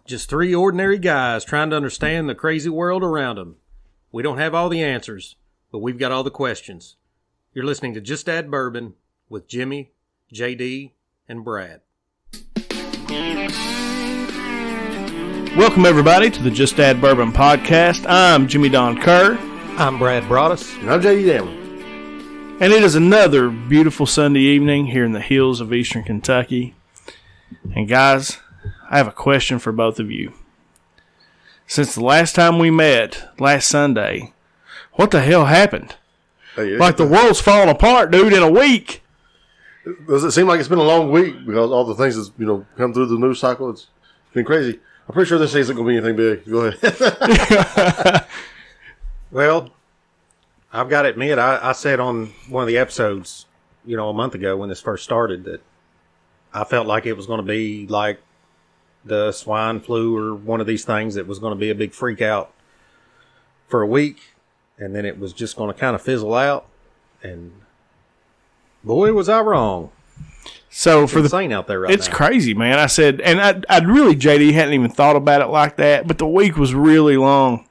Just three ordinary guys trying to understand the crazy world around them. We don't have all the answers, but we've got all the questions. You're listening to Just Add Bourbon with Jimmy, JD, and Brad. Welcome, everybody, to the Just Add Bourbon Podcast. I'm Jimmy Don Kerr. I'm Brad Broaddus. And I'm JD Damon. And it is another beautiful Sunday evening here in the hills of eastern Kentucky. And guys, I have a question for both of you. Since the last time we met, last Sunday, what the hell happened? Hey, like the world's falling apart, dude, in a week. Does it seem like it's been a long week because all the things that's, come through the news cycle? It's been crazy. I'm pretty sure this isn't going to be anything big. Go ahead. Well, I've got to admit, I said on one of the episodes, a month ago when this first started, that I felt like it was going to be like the swine flu or one of these things that was going to be a big freak out for a week, and then it was just going to kind of fizzle out. And boy, was I wrong. So it's for insane out there right it's now. Crazy, man. I said, and I'd really, JD, hadn't even thought about it like that, but the week was really long.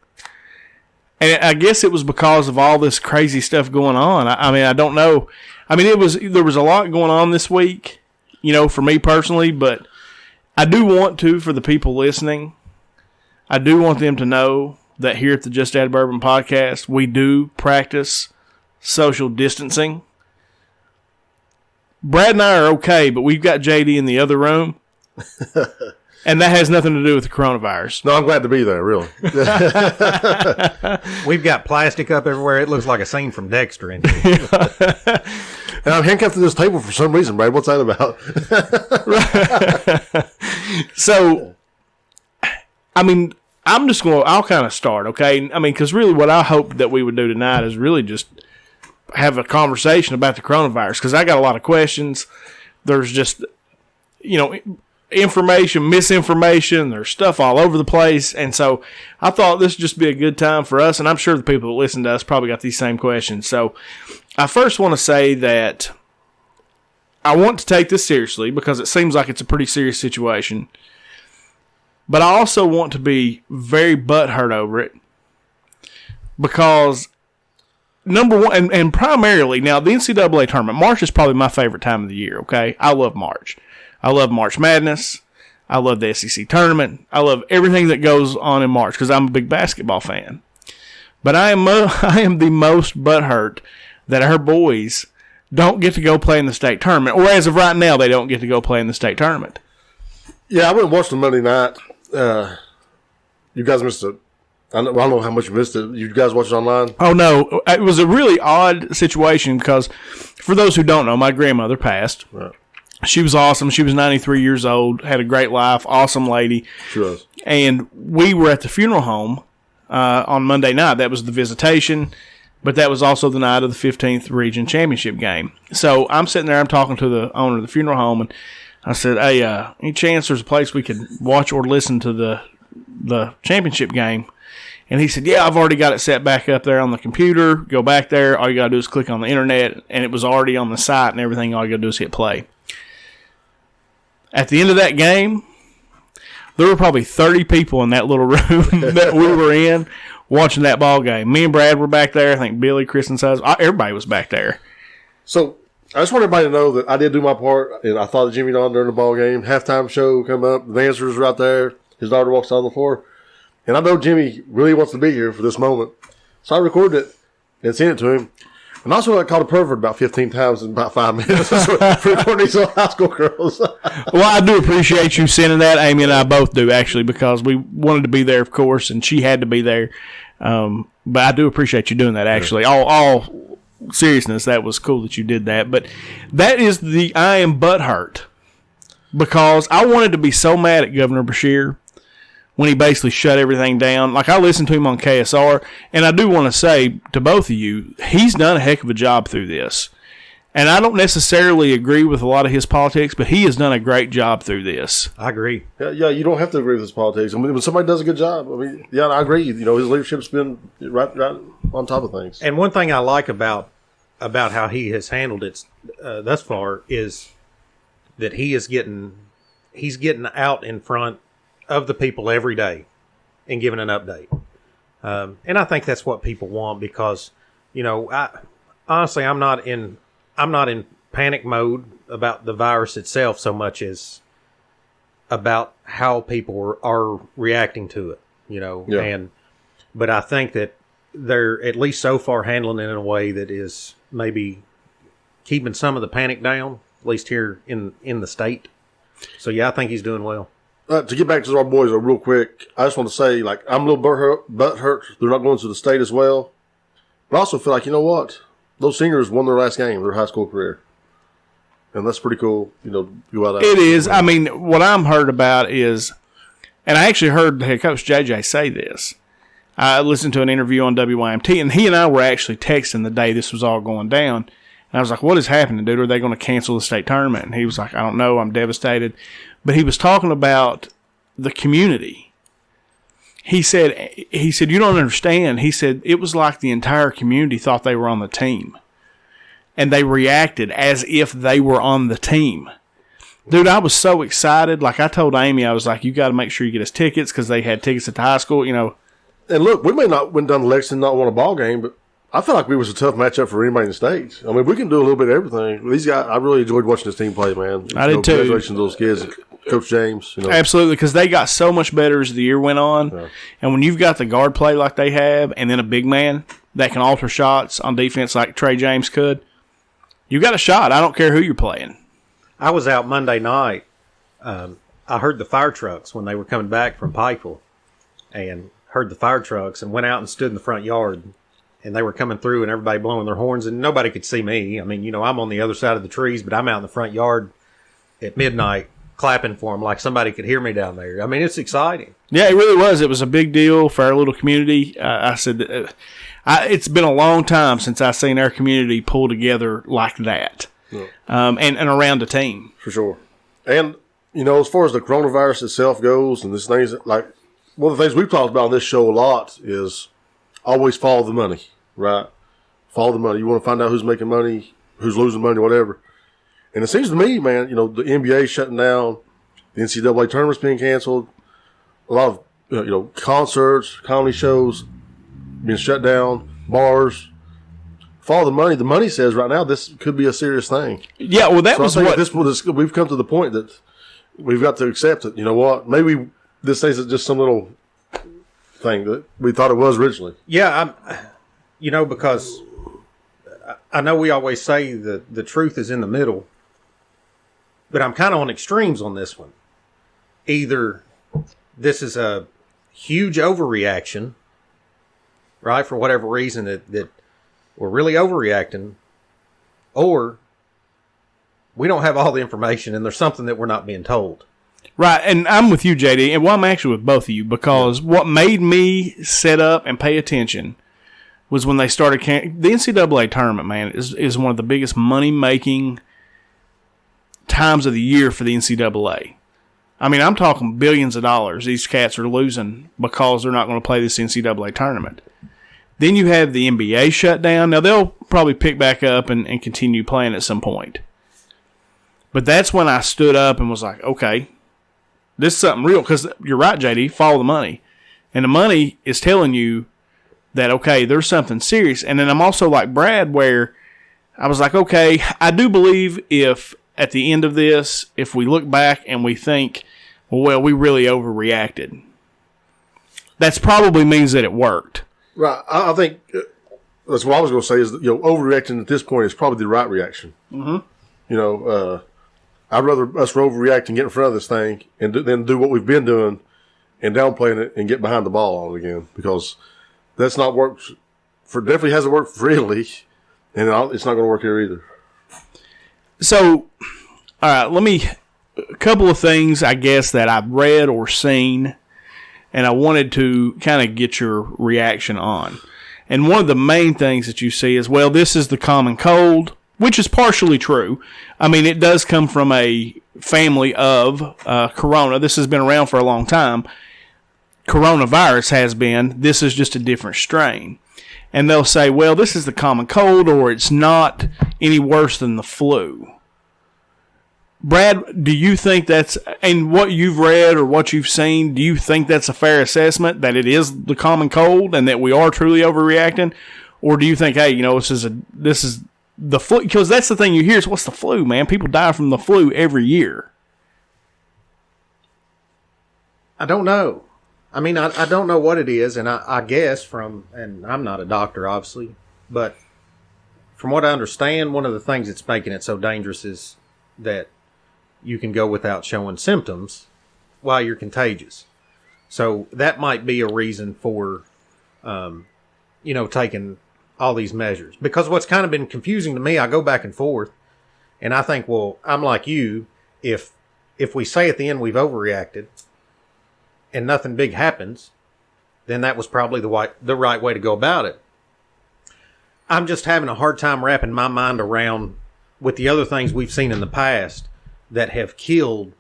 And I guess it was because of all this crazy stuff going on. I mean, I don't know. I mean, there was a lot going on this week, for me personally, but I do want to, for the people listening, I do want them to know that here at the Just Add Bourbon Podcast, we do practice social distancing. Brad and I are okay, but we've got JD in the other room, and that has nothing to do with the coronavirus. No, I'm glad to be there, really. We've got plastic up everywhere. It looks like a scene from Dexter in here. And I'm handcuffed to this table for some reason, Brad. What's that about? So, I mean, I'll kind of start, okay? I mean, because really what I hoped that we would do tonight is really just have a conversation about the coronavirus, because I got a lot of questions. There's just, information, misinformation, there's stuff all over the place, and so I thought this would just be a good time for us, and I'm sure the people that listen to us probably got these same questions. So I first want to say that I want to take this seriously because it seems like it's a pretty serious situation, but I also want to be very butthurt over it because, number one, and primarily, now the NCAA tournament, March is probably my favorite time of the year, okay? I love March. I love March Madness. I love the SEC tournament. I love everything that goes on in March because I'm a big basketball fan. But I am the most butthurt that our boys don't get to go play in the state tournament, or as of right now, they don't get to go play in the state tournament. Yeah, I went and watched the Monday night. You guys missed it. I don't know how much you missed it. You guys watched it online? Oh, no. It was a really odd situation because, for those who don't know, my grandmother passed. Right. She was awesome. She was 93 years old, had a great life, awesome lady. She was. And we were at the funeral home on Monday night. That was the visitation, but that was also the night of the 15th Region Championship game. So I'm sitting there, I'm talking to the owner of the funeral home, and I said, hey, any chance there's a place we could watch or listen to the championship game? And he said, yeah, I've already got it set back up there on the computer. Go back there. All you got to do is click on the internet, and it was already on the site and everything. All you got to do is hit play. At the end of that game, there were probably 30 people in that little room that we were in watching that ball game. Me and Brad were back there. I think Billy, Chris, and Size, everybody was back there. So I just want everybody to know that I did do my part, and I thought of Jimmy Don during the ball game. Halftime show come up. The dancers were out there. His daughter walks on the floor. And I know Jimmy really wants to be here for this moment. So I recorded it and sent it to him. And also I called a pervert about 15 times in about 5 minutes for recording these little high school girls. Well, I do appreciate you sending that. Amy and I both do, actually, because we wanted to be there, of course, and she had to be there. But I do appreciate you doing that, actually. All seriousness, that was cool that you did that. But that is I am butthurt because I wanted to be so mad at Governor Beshear when he basically shut everything down. Like, I listened to him on KSR, and I do want to say to both of you, he's done a heck of a job through this. And I don't necessarily agree with a lot of his politics, but he has done a great job through this. I agree. Yeah, you don't have to agree with his politics. I mean, when somebody does a good job, I agree. His leadership's been right on top of things. And one thing I like about how he has handled it thus far is that he's getting out in front of the people every day and giving an update. And I think that's what people want because, honestly, I'm not in panic mode about the virus itself so much as about how people are reacting to it, Yeah. But I think that they're at least so far handling it in a way that is maybe keeping some of the panic down, at least here in the state. So, yeah, I think he's doing well. To get back to our boys real quick, I just want to say, I'm a little butthurt they're not going to the state as well. But I also feel like, you know what? Those seniors won their last game of their high school career. And that's pretty cool, to go out there. It is. I mean, what I'm heard about is, and I actually heard head coach JJ say this. I listened to an interview on WYMT, and he and I were actually texting the day this was all going down. And I was like, what is happening, dude? Are they going to cancel the state tournament? And he was like, I don't know. I'm devastated. But he was talking about the community. He said, you don't understand. He said, it was like the entire community thought they were on the team. And they reacted as if they were on the team. Dude, I was so excited. Like I told Amy, I was like, you got to make sure you get us tickets because they had tickets at the high school, And look, we may not win down to Lexington, not won a ball game, but I felt like we was a tough matchup for anybody in the States. I mean, we can do a little bit of everything. These guys, I really enjoyed watching this team play, man. I did too. Congratulations to those kids, Coach James. Absolutely, because they got so much better as the year went on. Yeah. And when you've got the guard play like they have, and then a big man that can alter shots on defense like Trey James could, you got a shot. I don't care who you're playing. I was out Monday night. I heard the fire trucks when they were coming back from Pikeville, and heard the fire trucks and went out and stood in the front yard, and they were coming through and everybody blowing their horns and nobody could see me. I mean, I'm on the other side of the trees, but I'm out in the front yard at midnight clapping for them like somebody could hear me down there. I mean, it's exciting. Yeah, it really was. It was a big deal for our little community. I said that it's been a long time since I've seen our community pull together like that. Yeah. And around a team. For sure. And, as far as the coronavirus itself goes, and this things like one of the things we've talked about on this show a lot is always follow the money, right? Follow the money. You want to find out who's making money, who's losing money, whatever. And it seems to me, man, the NBA shutting down, the NCAA tournament's being canceled, a lot of, concerts, comedy shows being shut down, bars. Follow the money. The money says right now this could be a serious thing. Yeah, well, that was what we've come to the point that we've got to accept it. You know what? Maybe this isn't just some little thing that we thought it was originally. Yeah, because I know we always say that the truth is in the middle, but I'm kind of on extremes on this one. Either this is a huge overreaction, right, for whatever reason that we're really overreacting, or we don't have all the information and there's something that we're not being told. Right, and I'm with you, JD, and I'm actually with both of you because what made me sit up and pay attention was when they started the NCAA tournament, man, is one of the biggest money-making times of the year for the NCAA. I mean, I'm talking billions of dollars these cats are losing because they're not going to play this NCAA tournament. Then you have the NBA shut down. Now, they'll probably pick back up and continue playing at some point. But that's when I stood up and was like, okay, this is something real. Because you're right, JD, follow the money. And the money is telling you that, okay, there's something serious. And then I'm also like Brad, where I was like, okay, I do believe if at the end of this, if we look back and we think, well, we really overreacted, that probably means that it worked. Right. I think that's what I was going to say is that, overreacting at this point is probably the right reaction. Mm-hmm. I'd rather us overreact and get in front of this thing and then do what we've been doing and downplaying it and get behind the ball on it again, because that's not worked definitely hasn't worked for Italy, and it's not going to work here either. So, all right, a couple of things, I guess, that I've read or seen, and I wanted to kind of get your reaction on. And one of the main things that you see is, well, this is the common cold, which is partially true. I mean, it does come from a family of corona. This has been around for a long time. Coronavirus has been. This is just a different strain. And they'll say, well, this is the common cold, or it's not any worse than the flu. Brad, do you think that's, and what you've read or what you've seen, do you think that's a fair assessment that it is the common cold and that we are truly overreacting? Or do you think, hey, this is the flu? Because that's the thing you hear is, what's the flu, man? People die from the flu every year. I don't know. I mean, I don't know what it is, and I guess and I'm not a doctor, obviously, but from what I understand, one of the things that's making it so dangerous is that you can go without showing symptoms while you're contagious. So that might be a reason for, taking all these measures. Because what's kind of been confusing to me, I go back and forth, and I think, well, I'm like you, if we say at the end we've overreacted and nothing big happens, then that was probably the right way to go about it. I'm just having a hard time wrapping my mind around, with the other things we've seen in the past that have killed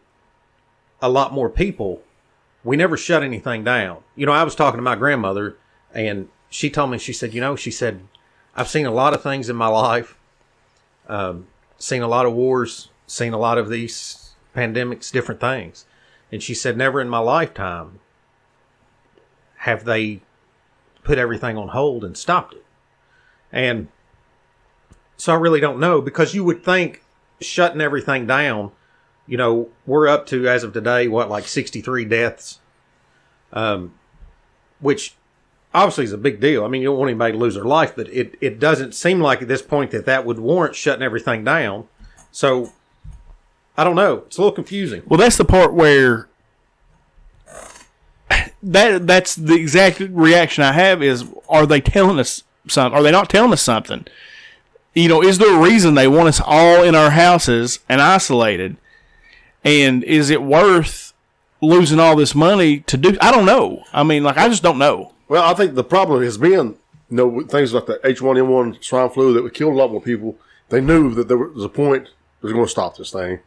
a lot more people, we never shut anything down. I was talking to my grandmother, and she told me, she said, I've seen a lot of things in my life, seen a lot of wars, seen a lot of these pandemics, different things. And she said, never in my lifetime have they put everything on hold and stopped it. And so I really don't know, because you would think shutting everything down, we're up to, as of today, like 63 deaths, which obviously is a big deal. I mean, you don't want anybody to lose their life, but it doesn't seem like at this point that would warrant shutting everything down. So I don't know. It's a little confusing. Well, that's the part where that's the exact reaction I have is, are they telling us something? Are they not telling us something? Is there a reason they want us all in our houses and isolated? And is it worth losing all this money to do? I don't know. I mean, I just don't know. Well, I think the problem has been, things like the H1N1 swine flu that would kill a lot more people. They knew that there was a point that was going to stop this thing.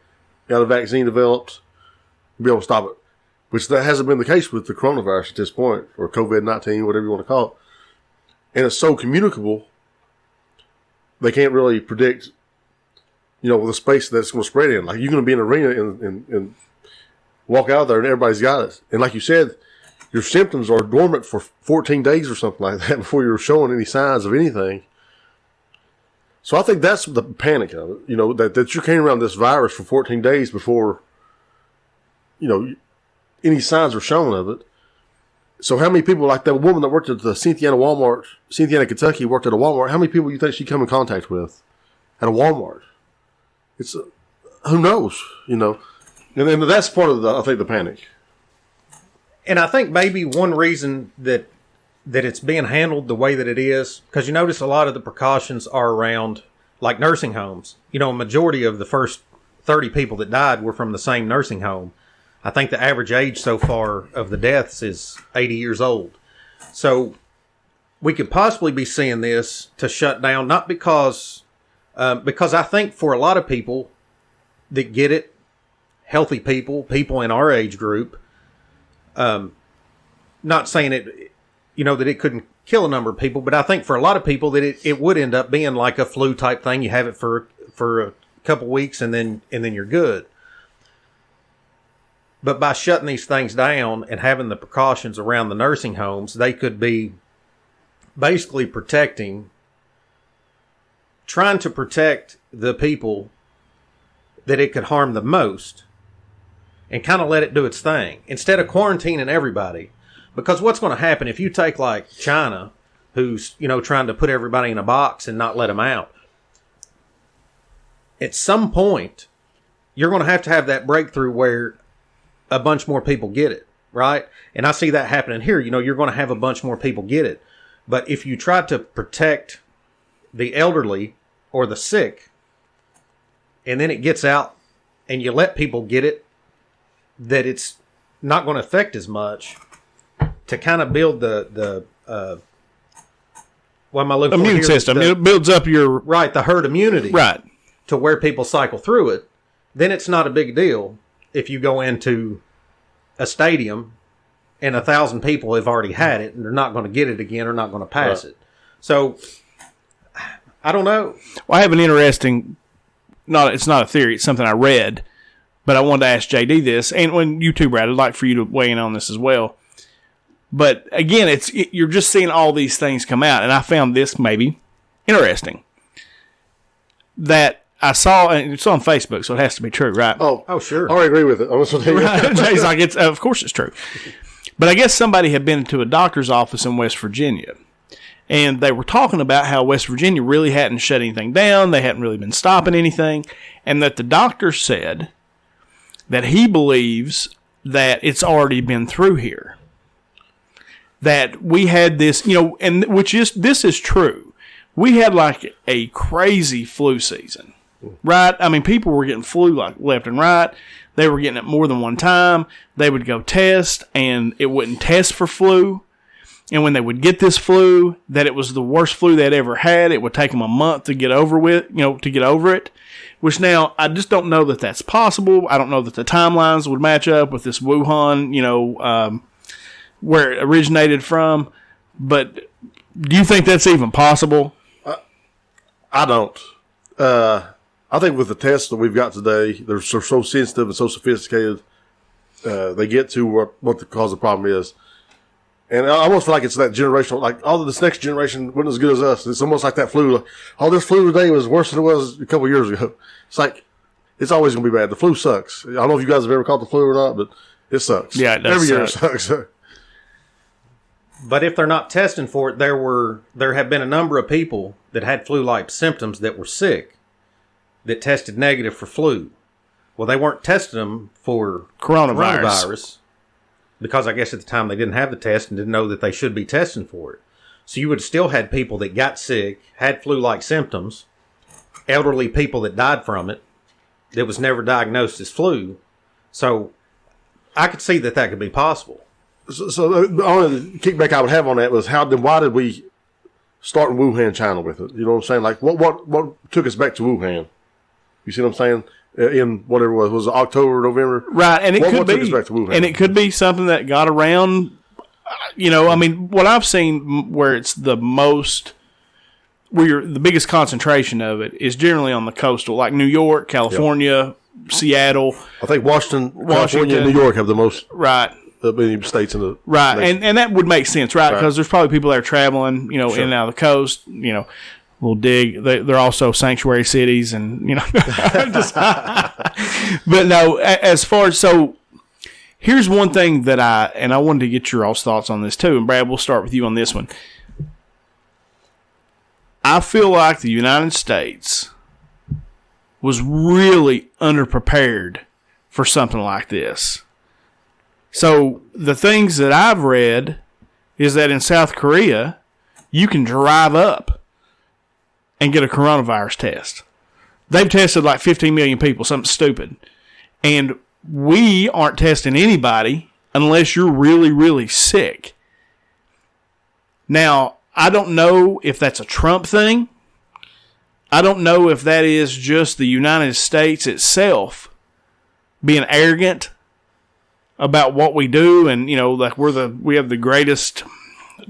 Got a vaccine developed, be able to stop it. Which that hasn't been the case with the coronavirus at this point, or COVID-19, whatever you want to call it. And it's so communicable, they can't really predict, the space that's going to spread in. Like, you're going to be in an arena and walk out there and everybody's got it. And like you said, your symptoms are dormant for 14 days or something like that before you're showing any signs of anything. So I think that's the panic of it, that you're carrying around this virus for 14 days before, any signs are shown of it. So how many people, like that woman that worked at the Cynthiana, Kentucky, worked at a Walmart, how many people do you think she come in contact with at a Walmart? It's, who knows, And then that's part of I think, the panic. And I think maybe one reason that it's being handled the way that it is, because you notice a lot of the precautions are around, like, nursing homes. A majority of the first 30 people that died were from the same nursing home. I think the average age so far of the deaths is 80 years old. So we could possibly be seeing this to shut down, not because I think for a lot of people that get it, healthy people in our age group, not saying it, that it couldn't kill a number of people, but I think for a lot of people that it would end up being like a flu type thing. You have it for a couple weeks and then you're good. But by shutting these things down and having the precautions around the nursing homes, they could be basically trying to protect the people that it could harm the most and kind of let it do its thing instead of quarantining everybody. Because what's going to happen if you take like China, who's, trying to put everybody in a box and not let them out, at some point, you're going to have that breakthrough where a bunch more people get it, right? And I see that happening here. You're going to have a bunch more people get it. But if you try to protect the elderly or the sick, and then it gets out and you let people get it, that it's not going to affect as much to kind of build the what am I looking for immune here? system. It builds up your... Right, the herd immunity. Right. To where people cycle through it. Then it's not a big deal if you go into a stadium and 1,000 people have already had it and they're not going to get it again or not going to pass it. So, I don't know. Well, I have an interesting... it's not a theory. It's something I read. But I wanted to ask JD this, and when you too, Brad, I'd like for you to weigh in on this as well. But again, you're just seeing all these things come out, and I found this maybe interesting. That I saw, and it's on Facebook, so it has to be true, right? Oh, sure. I agree with it. I'm just Right. Jay's like, of course it's true. But I guess somebody had been to a doctor's office in West Virginia, and they were talking about how West Virginia really hadn't shut anything down. They hadn't really been stopping anything, and that the doctor said that he believes that it's already been through here. That we had this, and this is true. We had like a crazy flu season, right? I mean, people were getting flu like left and right. They were getting it more than one time. They would go test, and it wouldn't test for flu. And when they would get this flu, that it was the worst flu they'd ever had. It would take them a month to get over it. Which now, I just don't know that that's possible. I don't know that the timelines would match up with this Wuhan, where it originated from. But do you think that's even possible? I don't. I think with the tests that we've got today, they're so sensitive and so sophisticated. They get to what the cause of the problem is. And I almost feel like it's that generational, like all of this next generation wasn't as good as us. It's almost like that flu. Like, this flu today was worse than it was a couple of years ago. It's like, it's always going to be bad. The flu sucks. I don't know if you guys have ever caught the flu or not, but it sucks. Yeah, it does. Every year it sucks. But if they're not testing for it, there have been a number of people that had flu-like symptoms that were sick that tested negative for flu. Well, they weren't testing them for coronavirus because I guess at the time they didn't have the test and didn't know that they should be testing for it. So you would have still had people that got sick, had flu-like symptoms, elderly people that died from it, that was never diagnosed as flu. So I could see that could be possible. So the only kickback I would have on that was why did we start in Wuhan, China with it? You know what I'm saying? Like what took us back to Wuhan? You see what I'm saying? In whatever it was October, November, right? And what took us back to Wuhan? And it could be something that got around. I mean, what I've seen where it's the most, the biggest concentration of it is generally on the coastal, like New York, California, Seattle. I think Washington, California, and New York have the most. Right. Many states in the nation. And that would make sense, right? Because there's probably people that are traveling, sure, in and out of the coast, will dig. They're also sanctuary cities, and but no. As far as here's one thing that I wanted to get your all's thoughts on this too. And Brad, we'll start with you on this one. I feel like the United States was really underprepared for something like this. So the things that I've read is that in South Korea, you can drive up and get a coronavirus test. They've tested like 15 million people, something stupid. And we aren't testing anybody unless you're really, really sick. Now, I don't know if that's a Trump thing. I don't know if that is just the United States itself being arrogant about what we do, and like we have the greatest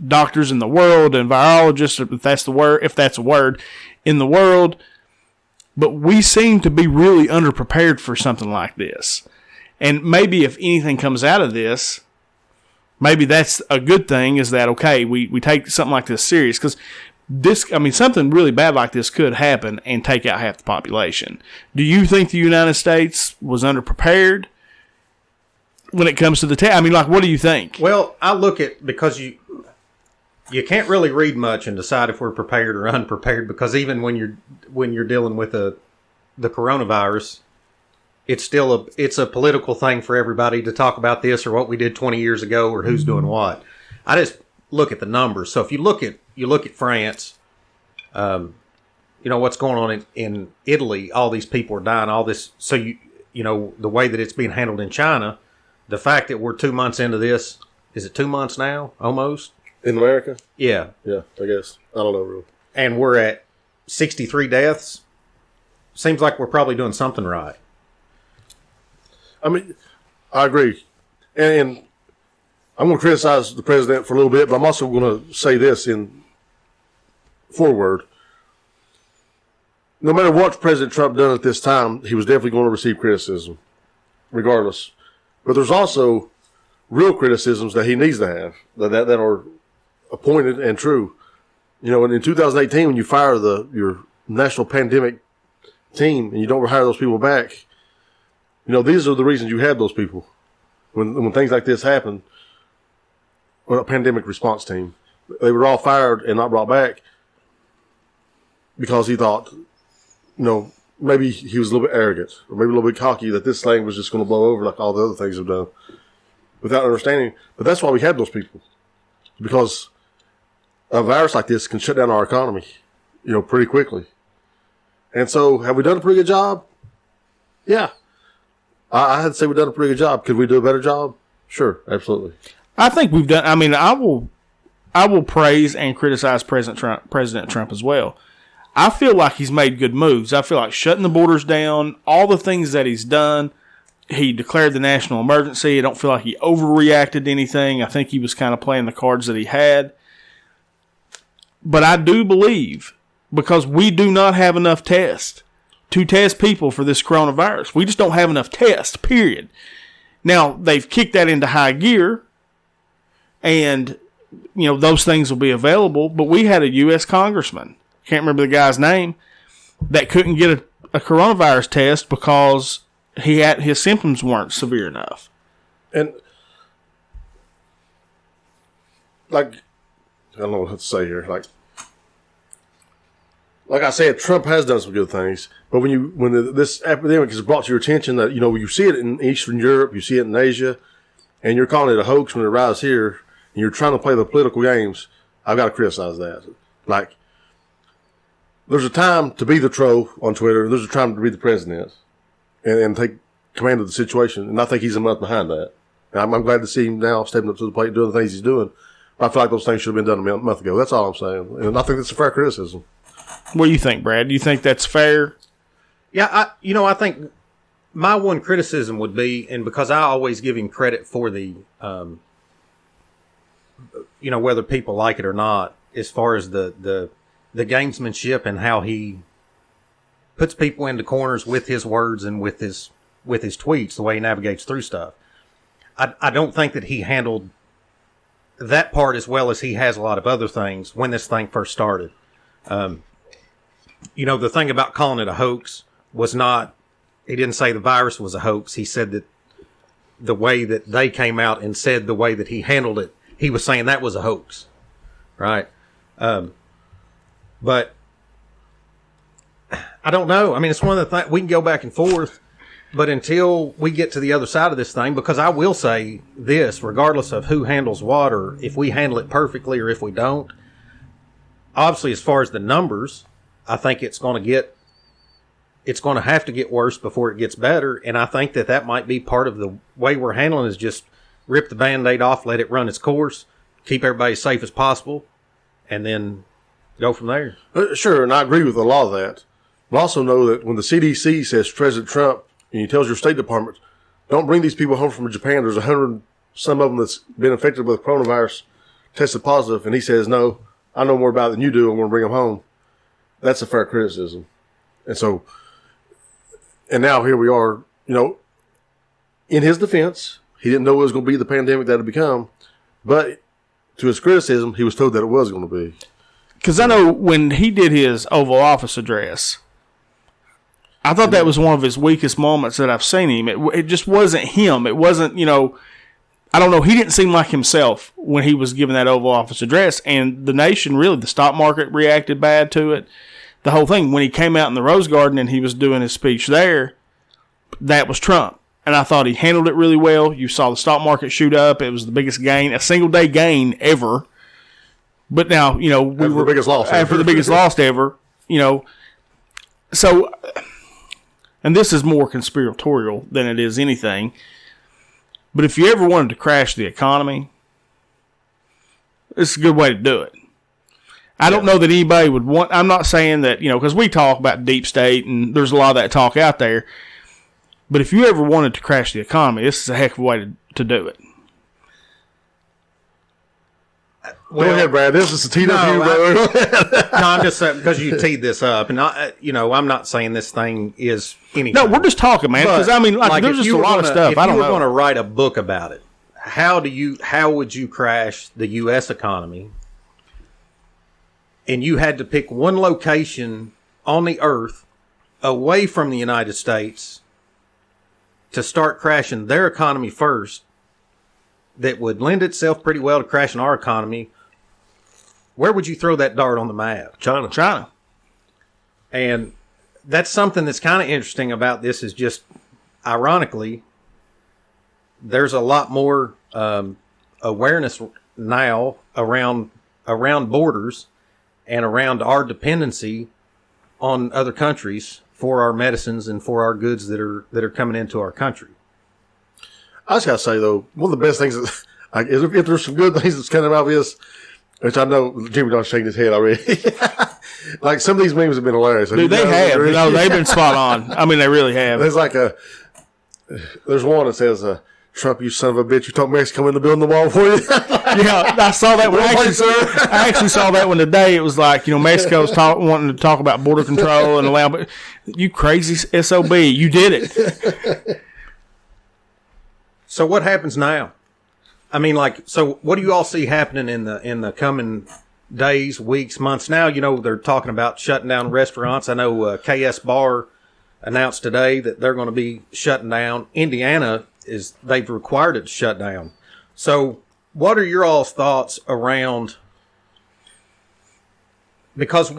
doctors in the world and virologists, if that's a word, in the world, but we seem to be really underprepared for something like this. And maybe if anything comes out of this, maybe that's a good thing. Is that okay? We take something like this serious, because something really bad like this could happen and take out half the population. Do you think the United States was underprepared when it comes to the test? I mean, like, what do you think? Well, I look at, because you can't really read much and decide if we're prepared or unprepared, because even when you're dealing with the coronavirus, it's a political thing for everybody to talk about this or what we did 20 years ago or who's doing what. I just look at the numbers. So if you look at France, what's going on in Italy, all these people are dying, all this. So the way that it's being handled in China, the fact that we're 2 months into this, is it 2 months now? Almost? In America? Yeah. Yeah, I guess. I don't know, really. And we're at 63 deaths. Seems like we're probably doing something right. I mean, I agree. And I'm going to criticize the president for a little bit, but I'm also going to say this in forward. No matter what President Trump done at this time, he was definitely going to receive criticism. regardless. But there's also real criticisms that he needs to have that are appointed and true. You know, in 2018, when you fire your national pandemic team and you don't hire those people back, you know, these are the reasons you have those people. When things like this happen, a pandemic response team, they were all fired and not brought back because he thought, you know, maybe he was a little bit arrogant or maybe a little bit cocky that this thing was just going to blow over like all the other things have done without understanding. But that's why we had those people, because a virus like this can shut down our economy, you know, pretty quickly. And so have we done a pretty good job? Yeah. I had to say we've done a pretty good job. Could we do a better job? Sure, absolutely. I think we've done. I mean, I will praise and criticize President Trump as well. I feel like he's made good moves. I feel like shutting the borders down, all the things that he's done. He declared the national emergency. I don't feel like he overreacted to anything. I think he was kind of playing the cards that he had. But I do believe, because we do not have enough tests to test people for this coronavirus. We just don't have enough tests, period. Now, they've kicked that into high gear, and, you know, those things will be available, but we had a U.S. congressman, can't remember the guy's name, that couldn't get a coronavirus test because his symptoms weren't severe enough. And, like, I don't know what to say here, like I said, Trump has done some good things, but when this epidemic is brought to your attention, that, you know, you see it in Eastern Europe, you see it in Asia, and you're calling it a hoax when it arrives here, and you're trying to play the political games, I've got to criticize that. Like, there's a time to be the troll on Twitter, and there's a time to be the president, and take command of the situation, and I think he's a month behind that. And I'm glad to see him now stepping up to the plate, doing the things he's doing. But I feel like those things should have been done a month ago. That's all I'm saying, and I think that's a fair criticism. What do you think, Brad? Do you think that's fair? Yeah, I think my one criticism would be, and because I always give him credit for the, whether people like it or not, as far as the gamesmanship and how he puts people into corners with his words and with his tweets, the way he navigates through stuff. I don't think that he handled that part as well as he has a lot of other things when this thing first started. The thing about calling it a hoax was not, he didn't say the virus was a hoax. He said that the way that they came out and said the way that he handled it, he was saying that was a hoax. Right? But I don't know. I mean, it's one of the things, we can go back and forth, but until we get to the other side of this thing, because I will say this, regardless of who handles what, or if we handle it perfectly or if we don't, obviously, as far as the numbers, I think it's going to have to get worse before it gets better. And I think that might be part of the way we're handling is just rip the Band-Aid off, let it run its course, keep everybody as safe as possible, and then go from there. Sure, and I agree with a lot of that. But also know that when the CDC says President Trump, and he tells your State Department, don't bring these people home from Japan, there's 100, some of them that's been infected with coronavirus, tested positive, and he says, no, I know more about it than you do, I'm going to bring them home. That's a fair criticism. And so, and now here we are, in his defense, he didn't know it was going to be the pandemic that it had become, but to his criticism, he was told that it was going to be. Because I know when he did his Oval Office address, I thought that was one of his weakest moments that I've seen him. It just wasn't him. It wasn't, I don't know. He didn't seem like himself when he was giving that Oval Office address. And the nation, really, the stock market reacted bad to it. The whole thing, when he came out in the Rose Garden and he was doing his speech there, that was Trump. And I thought he handled it really well. You saw the stock market shoot up. It was the biggest gain, a single-day gain ever. But now, we were the biggest loss after the biggest loss ever. So, and this is more conspiratorial than it is anything. But if you ever wanted to crash the economy, it's a good way to do it. I don't know that anybody would want, I'm not saying that, because we talk about deep state and there's a lot of that talk out there. But if you ever wanted to crash the economy, this is a heck of a way to do it. Go ahead, Brad. This is a TW, brother. No, I'm just saying because you teed this up, and I'm not saying this thing is anything. No, we're just talking, man. Because I mean, like there's just a lot of stuff. I don't know. If you were going to write a book about it, how would you crash the U.S. economy? And you had to pick one location on the earth away from the United States to start crashing their economy first, that would lend itself pretty well to crashing our economy. Where would you throw that dart on the map? China. And that's something that's kind of interesting about this is just, ironically, there's a lot more awareness now around borders and around our dependency on other countries for our medicines and for our goods that are coming into our country. I just got to say, though, one of the best things is if there's some good things that's coming out of this, which I know Jimmy Don's shaking his head already. Like, some of these memes have been hilarious. Dude, they have. No, they've been spot on. I mean, they really have. There's one that says, Trump, you son of a bitch, you told Mexico in the building the wall for you. Yeah, I saw that one. I actually saw that one today. It was like, Mexico's wanting to talk about border control and allow, but you crazy SOB, you did it. So what happens now? I mean, so what do you all see happening in the coming days, weeks, months? Now, they're talking about shutting down restaurants. I know KS Bar announced today that they're going to be shutting down. Indiana they've required it to shut down. So what are your all's thoughts around, because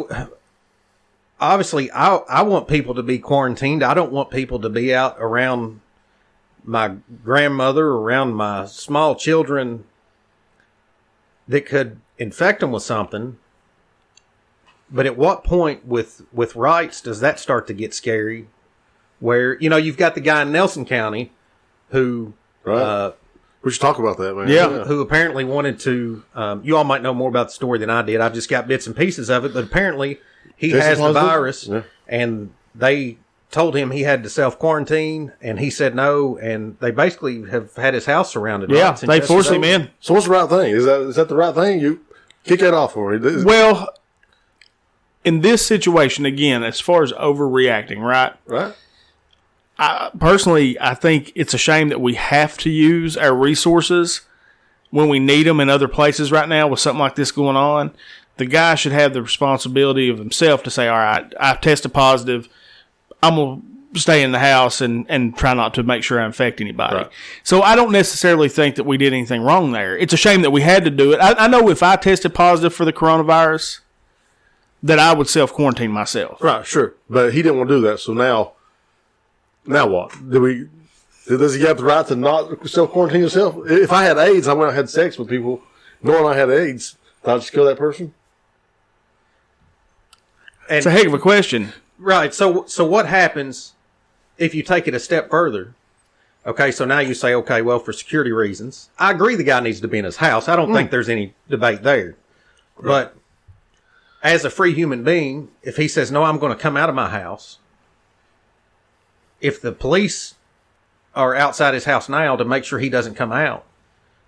obviously I want people to be quarantined. I don't want people to be out around my grandmother, around my small children that could infect them with something. But at what point with rights does that start to get scary? Where, you've got the guy in Nelson County who... Right. We should talk about that, man. Yeah. Who apparently wanted to... you all might know more about the story than I did. I've just got bits and pieces of it. But apparently he has the virus. Yeah. And they told him he had to self-quarantine. And he said no. And they basically have had his house surrounded. Yeah, they forced him in. So what's the right thing? Is that the right thing? You kick that off for me. Well, in this situation, again, as far as overreacting, right? Right. I think it's a shame that we have to use our resources when we need them in other places right now with something like this going on. The guy should have the responsibility of himself to say, all right, I've tested positive. I'm going to stay in the house and try not to make sure I infect anybody. Right. So I don't necessarily think that we did anything wrong there. It's a shame that we had to do it. I know if I tested positive for the coronavirus, that I would self-quarantine myself. Right, sure. But he didn't want to do that, so now what? Does he have the right to not self-quarantine himself? If I had AIDS, I went and had sex with people knowing I had AIDS. Did I just kill that person? It's a heck of a question. Right. So what happens if you take it a step further? Okay, so now you say, okay, well, for security reasons, I agree the guy needs to be in his house. I don't think there's any debate there. Right. But as a free human being, if he says, no, I'm going to come out of my house, if the police are outside his house now to make sure he doesn't come out,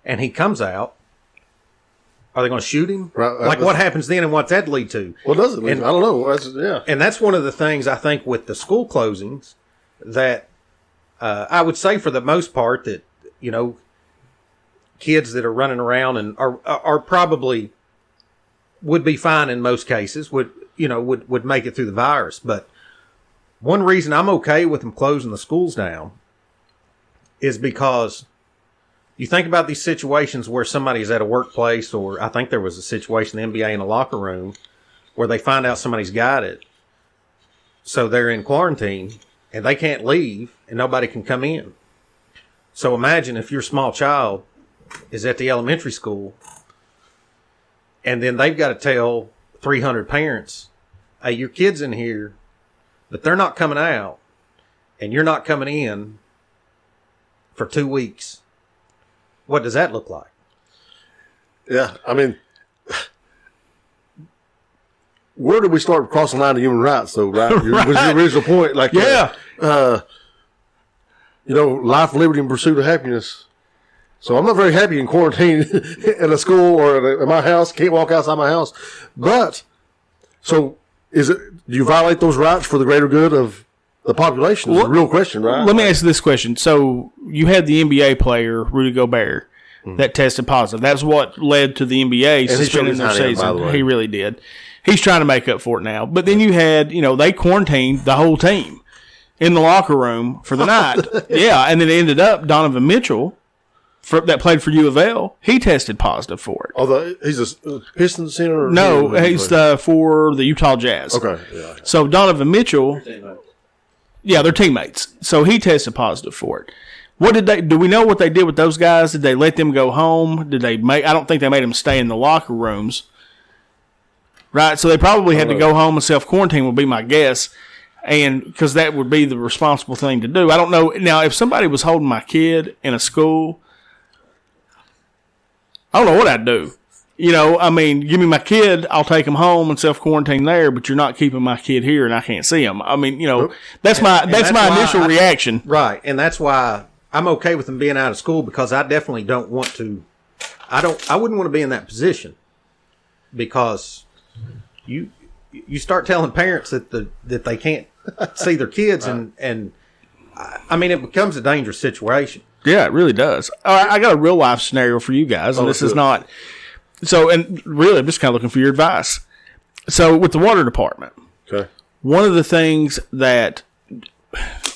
and he comes out, are they going to shoot him? Right. What happens then, and what's that lead to? What does it lead to? I don't know. And that's one of the things I think with the school closings that I would say for the most part that, kids that are running around and are probably would be fine in most cases, would make it through the virus. But one reason I'm okay with them closing the schools down is because you think about these situations where somebody's at a workplace, or I think there was a situation in the NBA in a locker room where they find out somebody's got it. So they're in quarantine and they can't leave and nobody can come in. So imagine if your small child is at the elementary school and then they've got to tell 300 parents, hey, your kid's in here, but they're not coming out, and you're not coming in for 2 weeks. What does that look like? Yeah, I mean, where do we start crossing the line of human rights, though, right? Right. Was your original point. Like, yeah. Life, liberty, and pursuit of happiness. So I'm not very happy in quarantine in a school or in my house. Can't walk outside my house. But, so do you violate those rights for the greater good of the population? Is a real question, right? Let me ask you this question. So you had the NBA player, Rudy Gobert, that tested positive. That's what led to the NBA suspending their season. He really did. He's trying to make up for it now. But then you had, they quarantined the whole team in the locker room for the night. Yeah, and then it ended up Donovan Mitchell, that played for U of L, he tested positive for it. Oh, he's a Pistons center? No, he's for the Utah Jazz. Okay. Yeah. So Donovan Mitchell, they're teammates. So he tested positive for it. Do we know what they did with those guys? Did they let them go home? I don't think they made them stay in the locker rooms. Right? So they probably had to go home and self-quarantine would be my guess. And because that would be the responsible thing to do. I don't know. Now, if somebody was holding my kid in a school, I don't know what I'd do. Give me my kid, I'll take him home and self-quarantine there, but you're not keeping my kid here and I can't see him. That's my initial reaction. Right. And that's why I'm okay with them being out of school, because I definitely don't want to, I wouldn't want to be in that position, because you start telling parents that they can't see their kids, and it becomes a dangerous situation. Yeah, it really does. All right, I got a real life scenario for you guys, and this is not. So, and really, I'm just kind of looking for your advice. So, with the water department, okay, one of the things that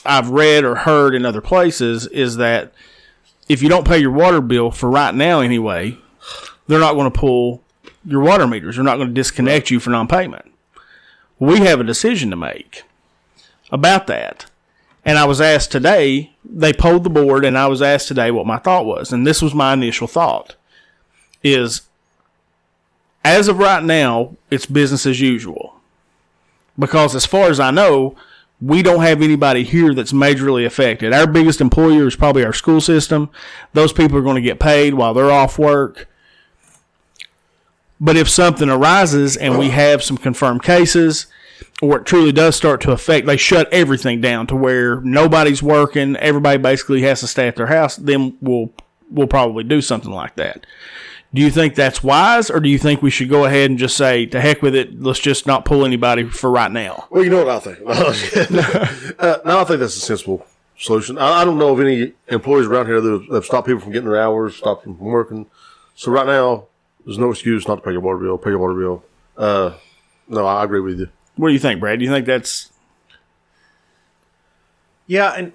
I've read or heard in other places is that if you don't pay your water bill for right now anyway, they're not going to pull your water meters. They're not going to disconnect you for non-payment. We have a decision to make about that. And I was asked today, they polled the board, and I was asked today what my thought was. And this was my initial thought, is as of right now, it's business as usual. Because as far as I know, we don't have anybody here that's majorly affected. Our biggest employer is probably our school system. Those people are going to get paid while they're off work. But if something arises and we have some confirmed cases, or it truly does start to affect, they shut everything down to where nobody's working, everybody basically has to stay at their house, then we'll probably do something like that. Do you think that's wise, or do you think we should go ahead and just say, to heck with it, let's just not pull anybody for right now? Well, you know what I think. No, I think that's a sensible solution. I don't know of any employees around here that have stopped people from getting their hours, stopped them from working. So right now, there's no excuse not to pay your water bill. Pay your water bill. No, I agree with you. What do you think, Brad? Do you think that's... Yeah, and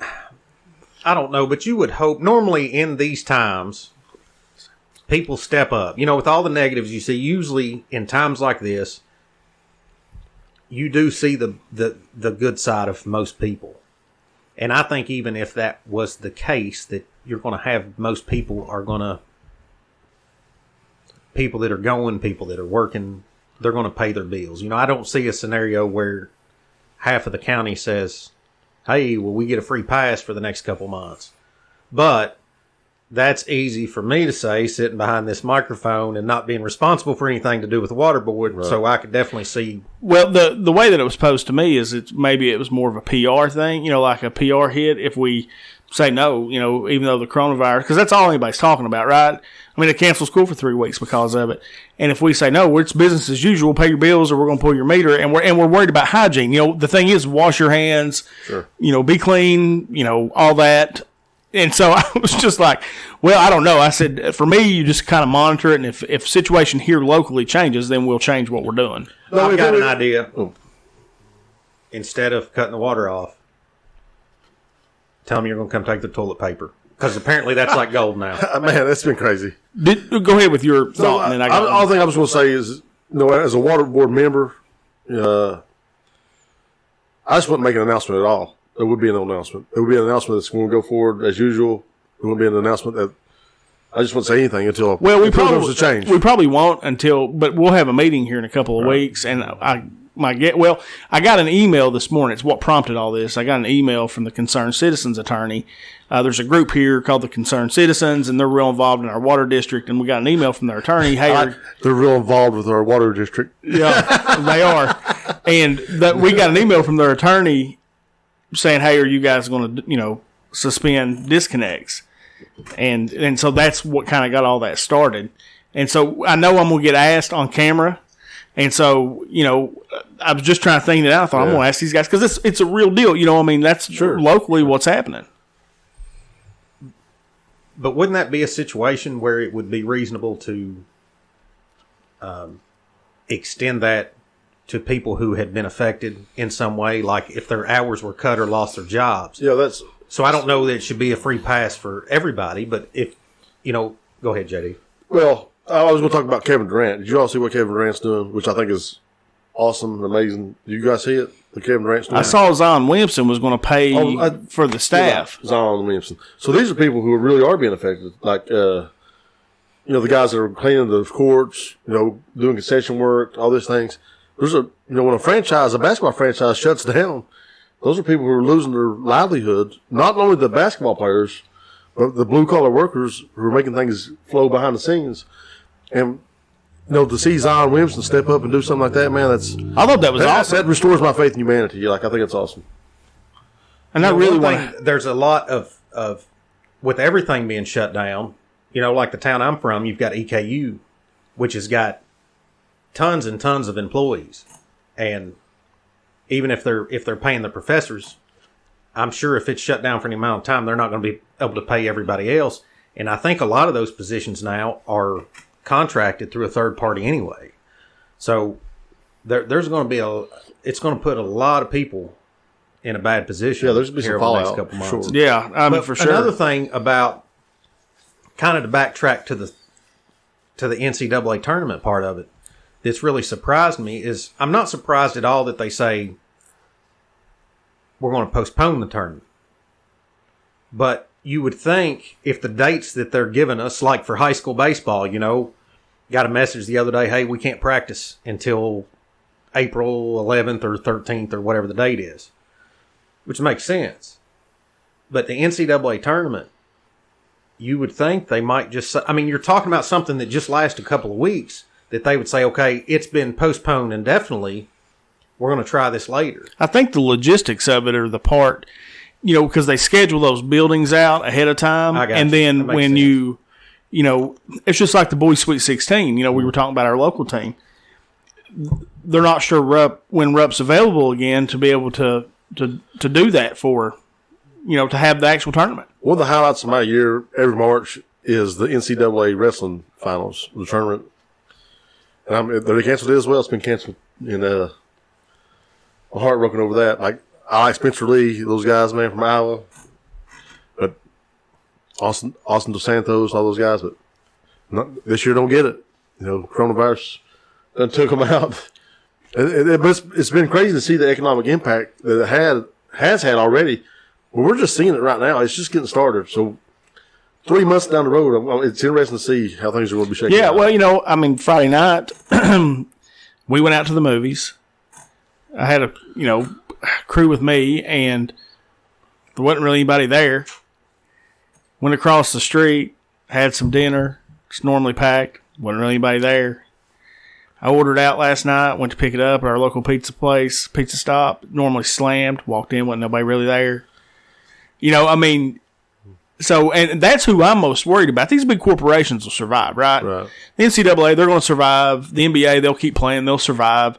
I don't know, but you would hope, normally in these times, people step up. With all the negatives you see, usually in times like this, you do see the good side of most people. And I think even if that was the case, that you're going to have most people are going to, people that are going, people that are working, they're going to pay their bills. I don't see a scenario where half of the county says, hey, well, we get a free pass for the next couple months. But that's easy for me to say, sitting behind this microphone and not being responsible for anything to do with the water board. Right. So I could definitely see. Well, the way that it was posed to me is maybe it was more of a PR thing, like a PR hit. If we say no, even though the coronavirus, because that's all anybody's talking about, right? They canceled school for 3 weeks because of it. And if we say no, it's business as usual, pay your bills, or we're going to pull your meter, and we're worried about hygiene. The thing is, wash your hands, sure. Be clean, all that. And so I was just like, well, I don't know. I said, for me, you just kind of monitor it, and if situation here locally changes, then we'll change what we're doing. No, I've got an idea. Oh. Instead of cutting the water off, tell them you're going to come take the toilet paper. Because apparently that's like gold now. Man, that's been crazy. Go ahead with your thought. And then all thing I was going to say is, as a water board member, I just wouldn't make an announcement at all. There would be no announcement. There would be an announcement that's going to go forward as usual. There wouldn't be an announcement that I just wouldn't say anything until we probably there's a change. We probably won't but we'll have a meeting here in a couple of weeks, and I got an email this morning. It's what prompted all this. I got an email from the Concerned Citizens attorney. There's a group here called the Concerned Citizens, and they're real involved in our water district. And we got an email from their attorney. Hey, they're real involved with our water district. Yeah, they are. And we got an email from their attorney saying, "Hey, are you guys going to, suspend disconnects?" And so that's what kind of got all that started. And so I know I'm going to get asked on camera. And so, I was just trying to think it out. I thought I'm going to ask these guys because it's a real deal. That's locally what's happening. But wouldn't that be a situation where it would be reasonable to extend that to people who had been affected in some way, like if their hours were cut or lost their jobs? Yeah, So I don't know that it should be a free pass for everybody, but if, go ahead, JD. Well, I was going to talk about Kevin Durant. Did you all see what Kevin Durant's doing, which I think is awesome and amazing? Did you guys see it? The Kevin Durant's doing? I saw Zion Williamson was going to pay for the staff. Yeah, Zion Williamson. So these are people who really are being affected. Like, the guys that are cleaning the courts, doing concession work, all these things. There's when a basketball franchise shuts down, those are people who are losing their livelihoods. Not only the basketball players, but the blue-collar workers who are making things flow behind the scenes. And, to see Zion Williamson step up and do something like that, man, I thought that was awesome. That restores my faith in humanity. I think it's awesome. And I really want there's a lot of, with everything being shut down, like the town I'm from, you've got EKU, which has got tons and tons of employees. And even if they're paying the professors, I'm sure if it's shut down for any amount of time, they're not going to be able to pay everybody else. And I think a lot of those positions now are contracted through a third party anyway. So there's going to be it's going to put a lot of people in a bad position. Yeah, there's going to be some fallout. Next couple months. Sure. Yeah, for sure. Another thing about kind of to backtrack to the NCAA tournament part of it that's really surprised me is I'm not surprised at all that they say we're going to postpone the tournament. But you would think if the dates that they're giving us, like for high school baseball, got a message the other day, hey, we can't practice until April 11th or 13th or whatever the date is, which makes sense. But the NCAA tournament, you would think they might just, you're talking about something that just lasted a couple of weeks, that they would say, okay, it's been postponed indefinitely. We're going to try this later. I think the logistics of it are the part, because they schedule those buildings out ahead of time. And then when sense. It's just like the boys' Sweet 16. We were talking about our local team. They're not sure when Rupp's available again to be able to do that for, to have the actual tournament. One of the highlights of my year every March is the NCAA wrestling finals, the tournament. And they canceled it as well. It's been canceled. And I'm heartbroken over that. I like Spencer Lee, those guys, man, from Iowa. But Austin Dos Santos, all those guys. But this year don't get it. Coronavirus done took them out. But it's been crazy to see the economic impact that it has had already. But we're just seeing it right now. It's just getting started. So 3 months down the road, it's interesting to see how things are going to be shaking out. Yeah, well, Friday night, we went out to the movies. I had a, crew with me, and there wasn't really anybody there. Went across the street, had some dinner. It's normally packed. Wasn't really anybody there. I ordered out last night, went to pick it up at our local pizza place, pizza stop. Normally slammed. Walked in, wasn't nobody really there. So, and that's who I'm most worried about. These big corporations will survive, right? The NCAA, they're going to survive. The NBA, they'll keep playing. They'll survive.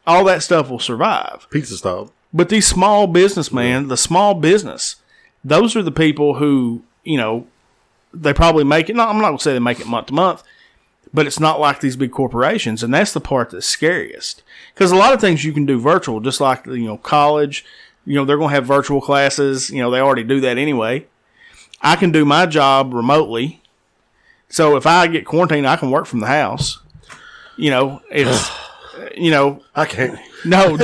All that stuff will survive. Pizza stop. But these small businessmen, the small business, those are the people who, they probably make it. No, I'm not going to say they make it month to month, but it's not like these big corporations. And that's the part that's scariest. Because a lot of things you can do virtual, just like, college. They're going to have virtual classes. They already do that anyway. I can do my job remotely. So if I get quarantined, I can work from the house. It's, I can't. No,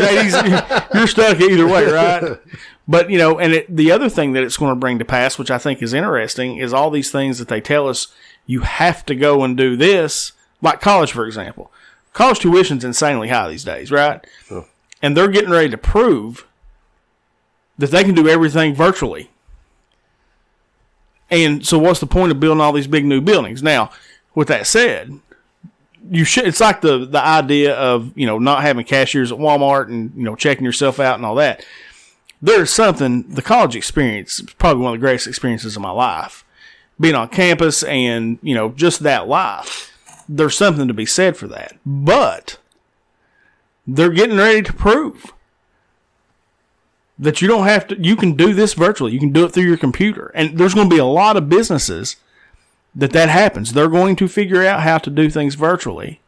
you're stuck either way, right? But, the other thing that it's going to bring to pass, which I think is interesting, is all these things that they tell us you have to go and do this, like college, for example. College tuition's insanely high these days, right? Sure. And they're getting ready to prove that they can do everything virtually. And so what's the point of building all these big new buildings? Now, with that said, it's like the idea of, not having cashiers at Walmart and, checking yourself out and all that. There's something, the college experience is probably one of the greatest experiences of my life. being on campus and, just that life. There's something to be said for that. But they're getting ready to prove that you don't have to, you can do this virtually. You can do it through your computer. And there's going to be a lot of businesses that happens. They're going to figure out how to do things virtually.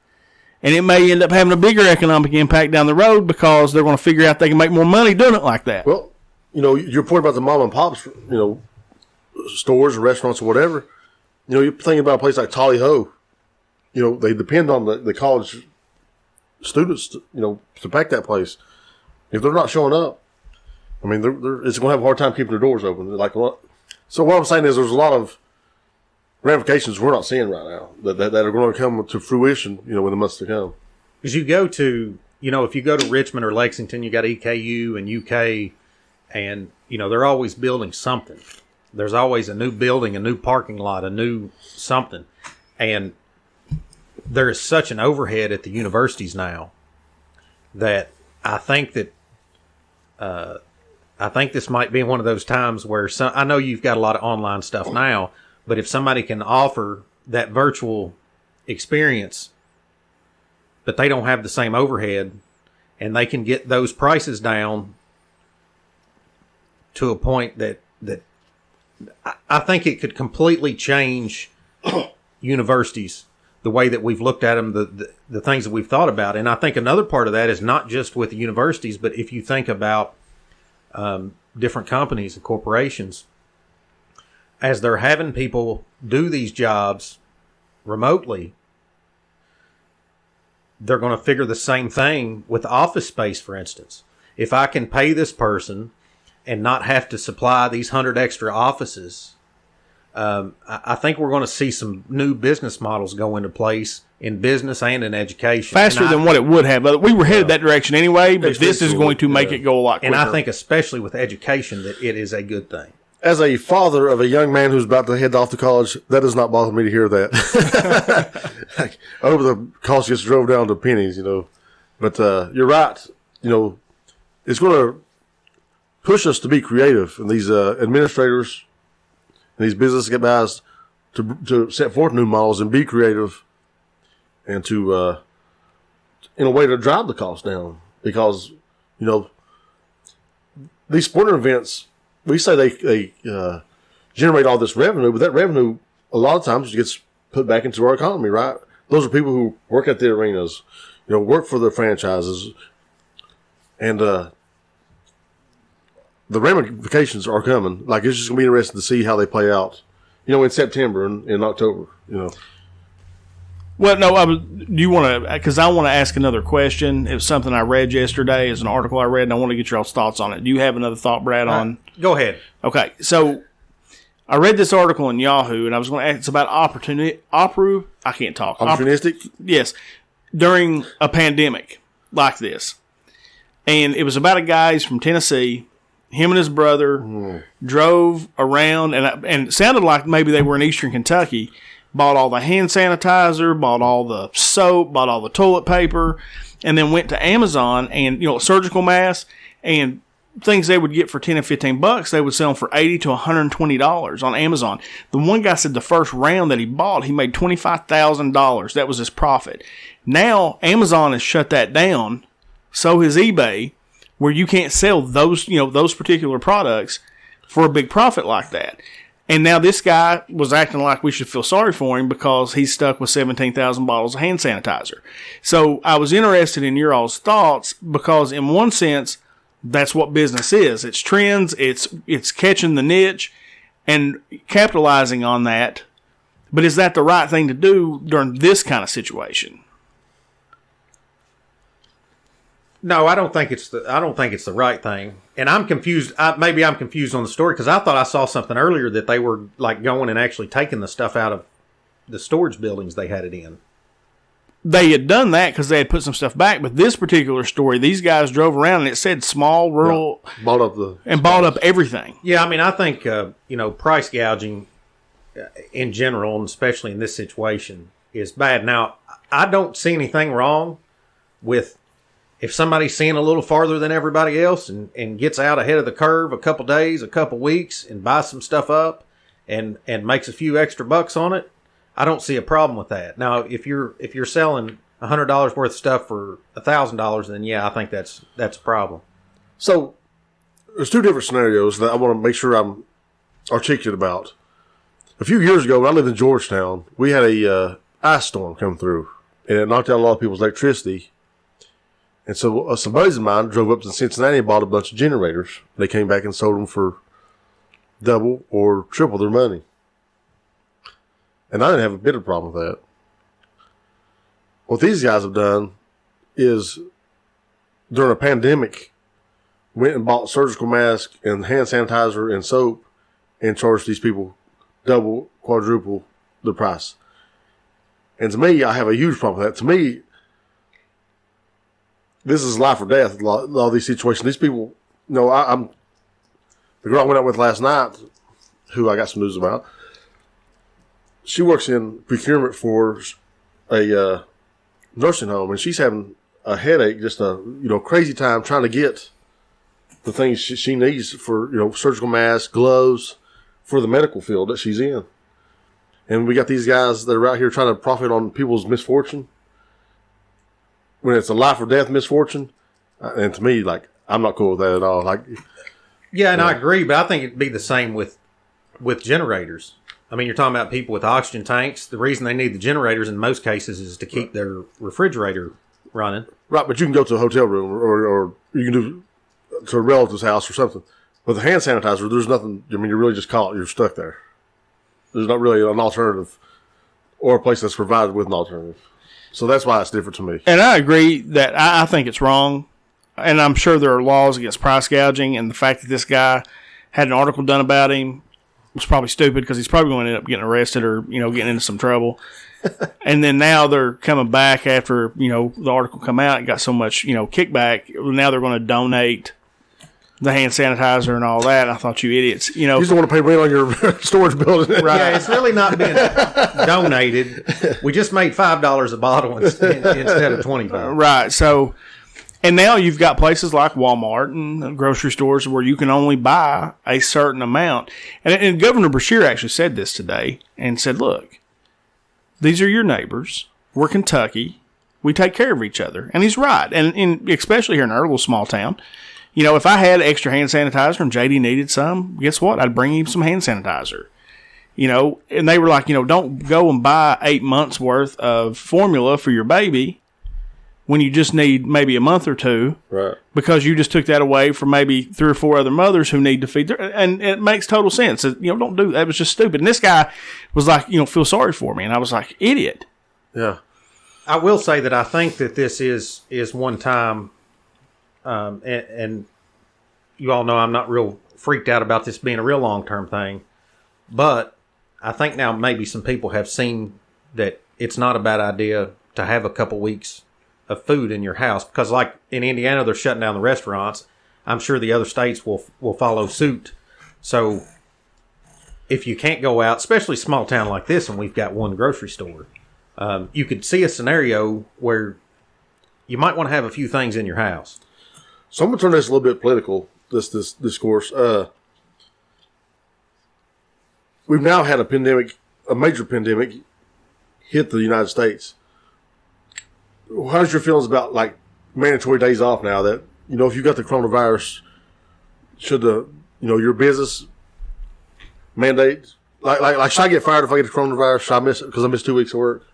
And it may end up having a bigger economic impact down the road because they're going to figure out they can make more money doing it like that. Well, your point about the mom and pops, stores or restaurants or whatever, you're thinking about a place like Tally Ho. They depend on the college students, to pack that place. If they're not showing up, I mean, it's going to have a hard time keeping their doors open. So what I'm saying is there's a lot of ramifications we're not seeing right now that are going to come to fruition, in the months to come. Because you go to, if you go to Richmond or Lexington, you got EKU and UK, and, they're always building something. There's always a new building, a new parking lot, a new something. And there is such an overhead at the universities now that I think this might be one of those times where I know you've got a lot of online stuff now, but if somebody can offer that virtual experience, but they don't have the same overhead, and they can get those prices down to a point that I think it could completely change universities, the way that we've looked at them, the things that we've thought about. And I think another part of that is not just with the universities, but if you think about different companies and corporations, as they're having people do these jobs remotely, they're going to figure the same thing with office space, for instance. If I can pay this person and not have to supply these 100 extra offices, I think we're going to see some new business models go into place in business and in education. Faster than what it would have. But we were headed that direction anyway, but this is going to make it go a lot quicker. And I think especially with education that it is a good thing. As a father of a young man who's about to head off to college, that does not bother me to hear that. Over the cost just drove down to pennies, But you're right. It's going to push us to be creative, and these administrators and these business guys to set forth new models and be creative, and to in a way to drive the cost down, because these sporting events, we say they generate all this revenue, but that revenue a lot of times gets put back into our economy, right? Those are people who work at the arenas, work for the franchises, and the ramifications are coming. Like, it's just going to be interesting to see how they play out, in September and in October, Well, no, do you want to, because I want to ask another question. It was something I read yesterday. It's an article I read, and I want to get your all's thoughts on it. Do you have another thought, Brad, on? Go ahead. Okay, so I read this article in Yahoo, and I was going to ask, it's about I can't talk. Opportunistic? Yes. During a pandemic like this. And it was about a guy, he's from Tennessee. Him and his brother drove around, and it sounded like maybe they were in eastern Kentucky, bought all the hand sanitizer, bought all the soap, bought all the toilet paper, and then went to Amazon and, surgical masks and things they would get for $10 and $15, they would sell them for $80 to $120 on Amazon. The one guy said the first round that he bought, he made $25,000. That was his profit. Now, Amazon has shut that down. So has eBay, where you can't sell those, those particular products for a big profit like that. And now this guy was acting like we should feel sorry for him because he's stuck with 17,000 bottles of hand sanitizer. So I was interested in your all's thoughts because in one sense, that's what business is. It's trends, it's catching the niche and capitalizing on that. But is that the right thing to do during this kind of situation? No, I don't think it's the right thing. And I'm confused. Maybe I'm confused on the story because I thought I saw something earlier that they were like going and actually taking the stuff out of the storage buildings they had it in. They had done that because they had put some stuff back. But this particular story, these guys drove around and it said small, rural, bought up everything. Yeah, I mean, I think price gouging in general, and especially in this situation, is bad. Now, I don't see anything wrong with if somebody's seeing a little farther than everybody else and gets out ahead of the curve a couple days, a couple weeks, and buys some stuff up and makes a few extra bucks on it, I don't see a problem with that. Now, if you're selling $100 worth of stuff for $1,000, then yeah, I think that's a problem. So there's two different scenarios that I want to make sure I'm articulate about. A few years ago, when I lived in Georgetown, we had a ice storm come through, and it knocked out a lot of people's electricity. And so some buddies of mine drove up to Cincinnati and bought a bunch of generators. They came back and sold them for double or triple their money. And I didn't have a bit of problem with that. What these guys have done is, during a pandemic, went and bought surgical masks and hand sanitizer and soap and charged these people double, quadruple the price. And to me, I have a huge problem with that. To me, this is life or death, a lot of these situations. These people, I'm the girl I went out with last night, who I got some news about, she works in procurement for a nursing home, and she's having a headache, just a crazy time trying to get the things she needs for surgical masks, gloves, for the medical field that she's in. And we got these guys that are out here trying to profit on people's misfortune when it's a life or death misfortune. And to me, I'm not cool with that at all. Yeah, and I agree, but I think it'd be the same with generators. I mean, you're talking about people with oxygen tanks. The reason they need the generators in most cases is to keep their refrigerator running. Right, but you can go to a hotel room or you can do to a relative's house or something. With the hand sanitizer, there's nothing. I mean, you're really just caught. You're stuck there. There's not really an alternative or a place that's provided with an alternative. So that's why it's different to me. And I agree that I think it's wrong. And I'm sure there are laws against price gouging. And the fact that this guy had an article done about him was probably stupid because he's probably going to end up getting arrested or, getting into some trouble. And then now they're coming back after, the article come out and got so much, kickback. Now they're going to donate the hand sanitizer and all that. I thought, you idiots. You just don't want to pay rent on your storage building. Right. Yeah, it's really not being donated. We just made $5 a bottle instead of $25. Right. So, and now you've got places like Walmart and grocery stores where you can only buy a certain amount. And Governor Beshear actually said this today and said, look, these are your neighbors. We're Kentucky. We take care of each other. And he's right. And especially here in our little small town, if I had extra hand sanitizer and JD needed some, guess what? I'd bring him some hand sanitizer. And they were like, don't go and buy 8 months worth of formula for your baby when you just need maybe a month or two. Right. Because you just took that away from maybe 3 or 4 other mothers who need to feed their, and it makes total sense. Don't do that. It was just stupid. And this guy was like, feel sorry for me. And I was like, idiot. Yeah. I will say that I think that this is one time. And you all know I'm not real freaked out about this being a real long-term thing, but I think now maybe some people have seen that it's not a bad idea to have a couple weeks of food in your house, because like in Indiana, they're shutting down the restaurants. I'm sure the other states will follow suit. So if you can't go out, especially a small town like this, and we've got one grocery store, you could see a scenario where you might want to have a few things in your house. So I'm going to turn this a little bit political, this discourse. We've now had a major pandemic hit the United States. How's your feelings about mandatory days off now that, if you got the coronavirus, should your business mandate, should I get fired if I get the coronavirus? Should I miss it because I missed 2 weeks of work?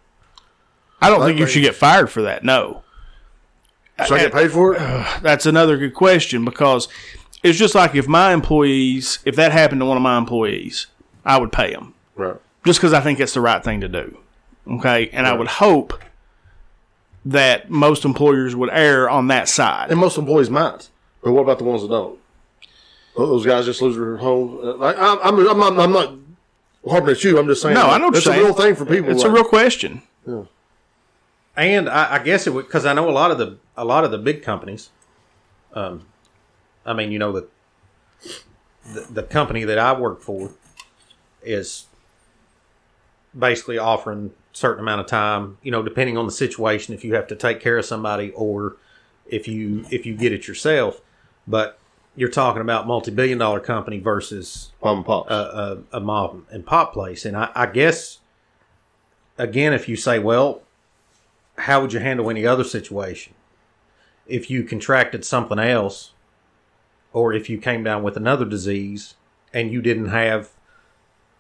I don't think you should get fired for that. No. Should I get paid for it? That's another good question, because it's just like if that happened to one of my employees, I would pay them. Right. Just because I think it's the right thing to do. Okay? And right. I would hope that most employers would err on that side. And most employees might. But what about the ones that don't? Those guys just lose their home. I'm not harping at you. I'm just saying. No, I know what you're saying. It's a real thing for people. It's a real question. Yeah. And I guess it would, because I know a lot of the big companies. The company that I work for is basically offering a certain amount of time, depending on the situation, if you have to take care of somebody or if you get it yourself. But you're talking about multi-billion-dollar company versus Mom and pops. a mom and pop place. And I guess, again, if you say, well, how would you handle any other situation? If you contracted something else, or if you came down with another disease and you didn't have,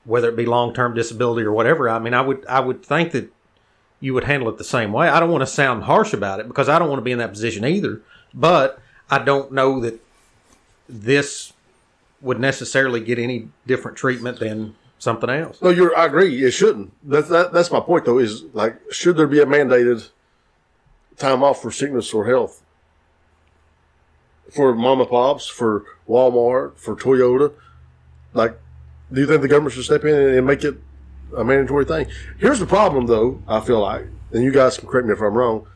whether it be long-term disability or whatever, I mean, I would think that you would handle it the same way. I don't want to sound harsh about it because I don't want to be in that position either, but I don't know that this would necessarily get any different treatment than something else. No, I agree. It shouldn't. That's my point, though, is like, should there be a mandated time off for sickness or health? For mom and pops, for Walmart, for Toyota? Like, do you think the government should step in and make it a mandatory thing? Here's the problem, though, I feel like, and you guys can correct me if I'm wrong,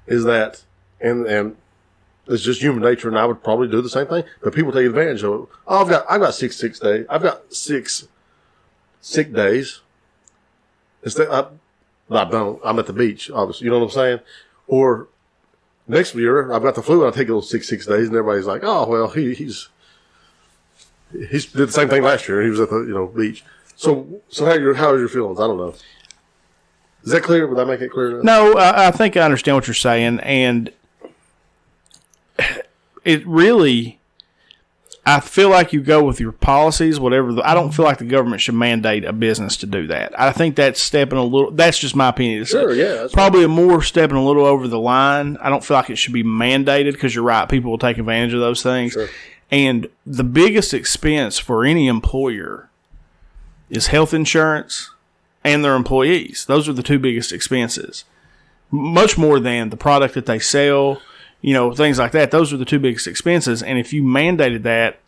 is that, and it's just human nature, and I would probably do the same thing, but people take advantage of it. Oh, I've got 6 days. I've got 6 sick days. Instead, I don't. I'm at the beach, obviously. You know what I'm saying? Or next year, I've got the flu, and I take those 6 days, and everybody's like, oh, well, he did the same thing last year. He was at the beach. So how are your feelings? I don't know. Is that clear? Would I make it clear enough? No, I think I understand what you're saying, and it really, I feel like you go with your policies, whatever. I don't feel like the government should mandate a business to do that. I think that's stepping a little. That's just my opinion. Sure, yeah, that's probably a more stepping a little over the line. I don't feel like it should be mandated because you're right. People will take advantage of those things. Sure. And the biggest expense for any employer is health insurance and their employees. Those are the 2 biggest expenses. Much more than the product that they sell, things like that. Those are the 2 biggest expenses. And if you mandated that,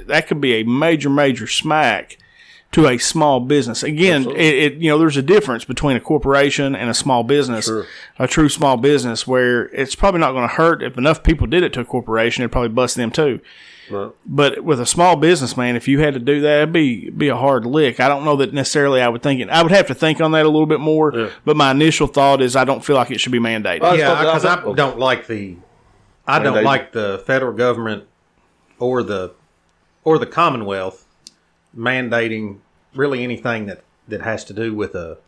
that could be a major, major smack to a small business. Again, there's a difference between a corporation and a small business, sure. A true small business, where it's probably not going to hurt. If enough people did it to a corporation, it'd probably bust them too. Right. But with a small business, man, if you had to do that, it'd be a hard lick. I don't know that necessarily I would think it. I would have to think on that a little bit more. Yeah. But my initial thought is I don't feel like it should be mandated. Yeah, because I don't like the federal government or the Commonwealth mandating really anything that has to do with a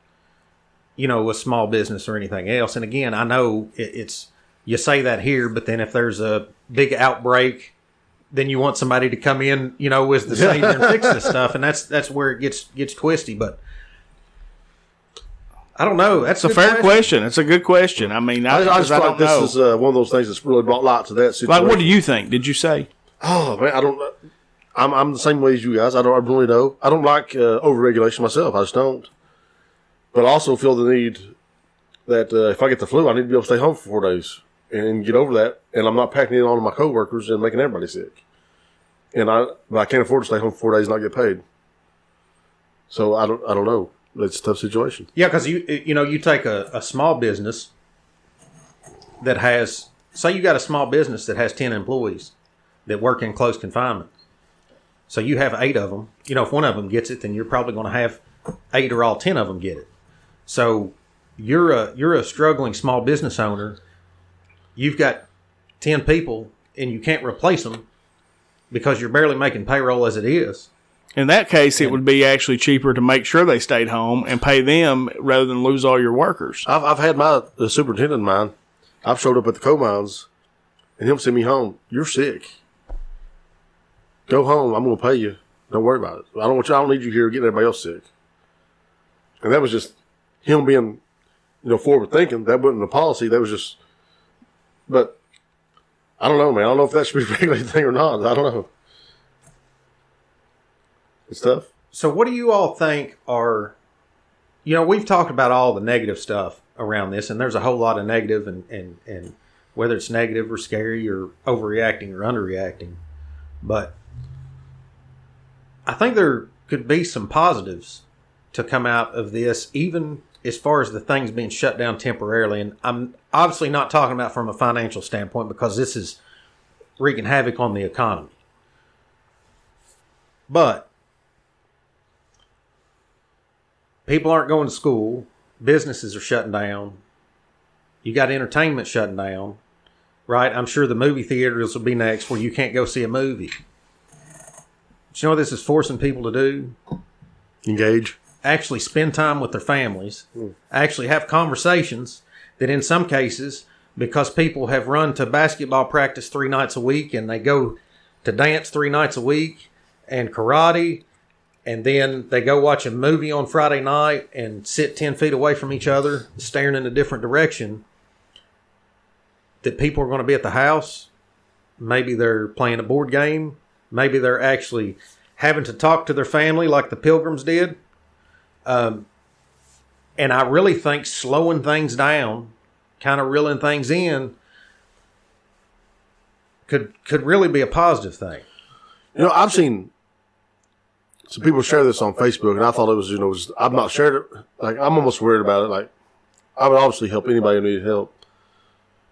small business or anything else. And again, I know it's you say that here, but then if there's a big outbreak, then you want somebody to come in, as the savior and fix this stuff, and that's where it gets twisty. But I don't know. That's a fair question. It's a good question. I mean, I just feel like this is one of those things that's really brought light to that situation. Like, what do you think? Did you say? Oh man, I don't know. I'm the same way as you guys. I really know. I don't like overregulation myself. I just don't. But I also feel the need that if I get the flu, I need to be able to stay home for 4 days and get over that. And I'm not packing it on to my coworkers and making everybody sick. But I can't afford to stay home for 4 days and not get paid. So I don't know. It's a tough situation. Yeah, because you take a small business that has, say you got a small business that has 10 employees that work in close confinement. So you have 8 of them. If one of them gets it, then you're probably going to have 8 or all 10 of them get it. So you're a struggling small business owner. You've got 10 people and you can't replace them because you're barely making payroll as it is. In that case, it would be actually cheaper to make sure they stayed home and pay them rather than lose all your workers. I've had the superintendent of mine. I've showed up at the coal mines and he'll send me home. You're sick. Go home. I'm going to pay you. Don't worry about it. I don't need you here getting everybody else sick. And that was just him being, forward thinking. That wasn't a policy. That was just, but I don't know, man. I don't know if that should be a regulated thing or not. I don't know. It's tough. So what do you all think are, we've talked about all the negative stuff around this, and there's a whole lot of negative and whether it's negative or scary or overreacting or underreacting. But I think there could be some positives to come out of this, even as far as the things being shut down temporarily. And I'm obviously not talking about from a financial standpoint because this is wreaking havoc on the economy. But people aren't going to school. Businesses are shutting down. You got entertainment shutting down. right? I'm sure the movie theaters will be next where you can't go see a movie. But you know what this is forcing people to do? Engage. Actually spend time with their families. Actually have conversations that in some cases, because people have run to basketball practice 3 nights a week and they go to dance 3 nights a week and karate, and then they go watch a movie on Friday night and sit 10 feet away from each other, staring in a different direction, that people are going to be at the house. Maybe they're playing a board game. Maybe they're actually having to talk to their family like the Pilgrims did. And I really think slowing things down, kind of reeling things in, could really be a positive thing. You know, I've seen some people share this on Facebook, and I thought it was, you know, I've not shared it. Like, I'm almost worried about it. Like, I would obviously help anybody who needed help.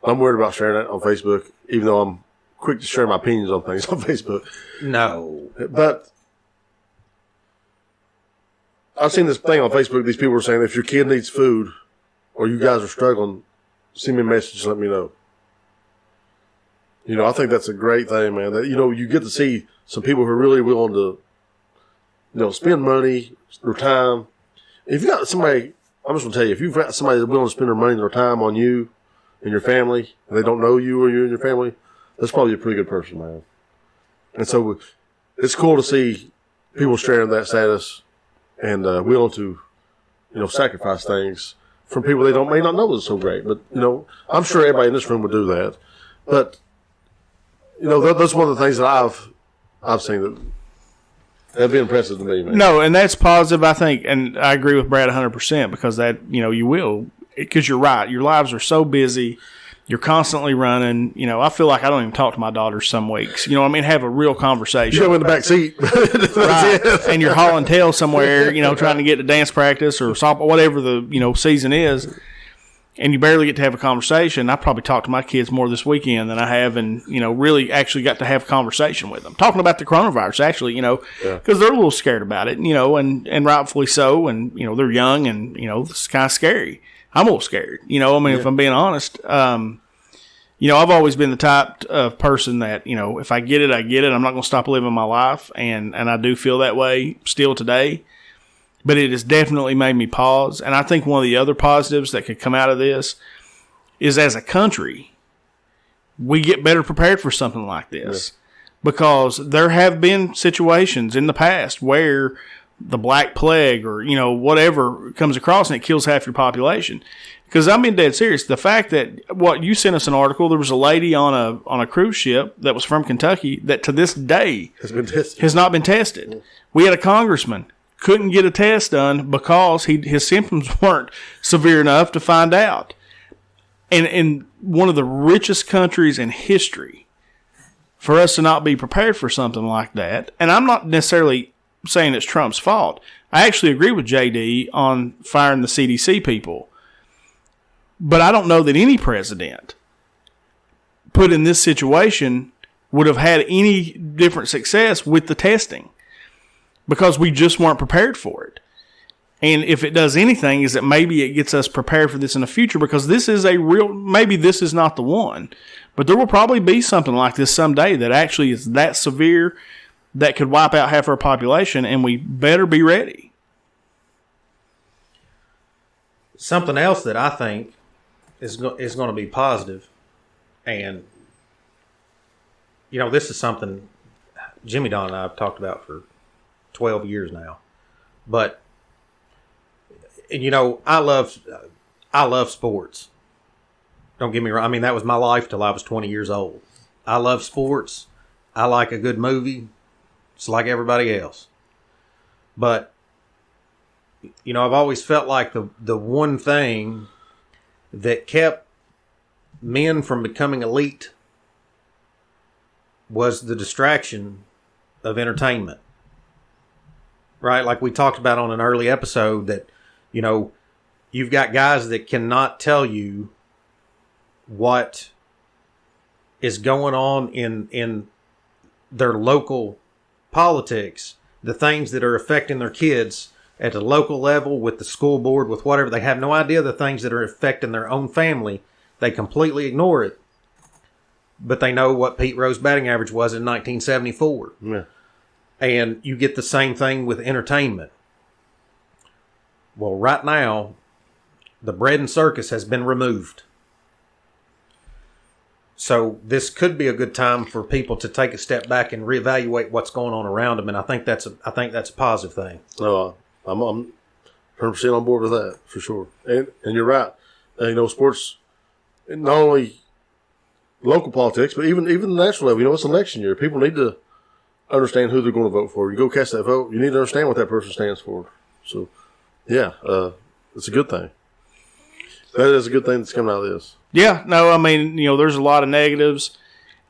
I'm worried about sharing that on Facebook, even though I'm quick to share my opinions on things on Facebook. No. But I've seen this thing on Facebook. These people were saying, if your kid needs food or you guys are struggling, send me a message and let me know. You know, I think that's a great thing, man. That, you know, you get to see some people who are really willing to, you know, spend money, their time. If you got somebody, I'm just going to tell you, if you've got somebody that's willing to spend their money and their time on you and your family, and they don't know you or you and your family, that's probably a pretty good person, man. And so it's cool to see people sharing that status and willing to, you know, sacrifice things from people they may not know is so great. But, you know, I'm sure everybody in this room would do that. But, you know, that's one of the things that I've seen that have been impressive to me, man. No, and that's positive, I think, and I agree with Brad 100% because that, you know, you will, because you're right. Your lives are so busy. You're constantly running. You know, I feel like I don't even talk to my daughters some weeks. You know what I mean? Have a real conversation. You go in the back seat. Right. And you're hauling tail somewhere, you know, trying to get to dance practice or softball, whatever the, you know, season is. And you barely get to have a conversation. I probably talked to my kids more this weekend than I have, and, you know, really actually got to have a conversation with them. Talking about the coronavirus, actually, you know, because they're a little scared about it, you know, and rightfully so. And, you know, they're young and, you know, it's kind of scary. I'm a little scared, you know, I mean, if I'm being honest. You know, I've always been the type of person that, you know, if I get it, I get it. I'm not going to stop living my life. And I do feel that way still today. But it has definitely made me pause. And I think one of the other positives that could come out of this is as a country, we get better prepared for something like this. Yeah. Because there have been situations in the past where the Black Plague or, you know, whatever comes across and it kills half your population. Because I'm being dead serious. The fact that you sent us an article, there was a lady on a cruise ship that was from Kentucky that to this day has not been tested. Yeah. We had a congressman couldn't get a test done because his symptoms weren't severe enough to find out. And in one of the richest countries in history, for us to not be prepared for something like that, and I'm not necessarily saying it's Trump's fault. I actually agree with JD on firing the CDC people. But I don't know that any president put in this situation would have had any different success with the testing because we just weren't prepared for it. And if it does anything, is that maybe it gets us prepared for this in the future because this is maybe this is not the one, but there will probably be something like this someday that actually is that severe that could wipe out half our population, and we better be ready. Something else that I think is going to be positive, and, you know, this is something Jimmy Don and I have talked about for 12 years now. But, you know, I love sports. Don't get me wrong. I mean, that was my life till I was 20 years old. I love sports. I like a good movie. It's like everybody else. But, you know, I've always felt like the one thing that kept men from becoming elite was the distraction of entertainment. Right? Like we talked about on an early episode that, you know, you've got guys that cannot tell you what is going on in their local politics, the things that are affecting their kids at the local level, with the school board, with whatever. They have no idea the things that are affecting their own family. They completely ignore it. but they know what Pete Rose's batting average was in 1974. Yeah. And you get the same thing with entertainment. Well, right now, the bread and circus has been removed. So this could be a good time for people to take a step back and reevaluate what's going on around them, and I think that's a positive thing. No, I'm 100% on board with that for sure. And you're right. Sports, not only local politics, but even the national level. It's election year. People need to understand who they're going to vote for. You go cast that vote, you need to understand what that person stands for. So, yeah, it's a good thing. That is a good thing that's coming out of this. Yeah, no, I mean, there's a lot of negatives,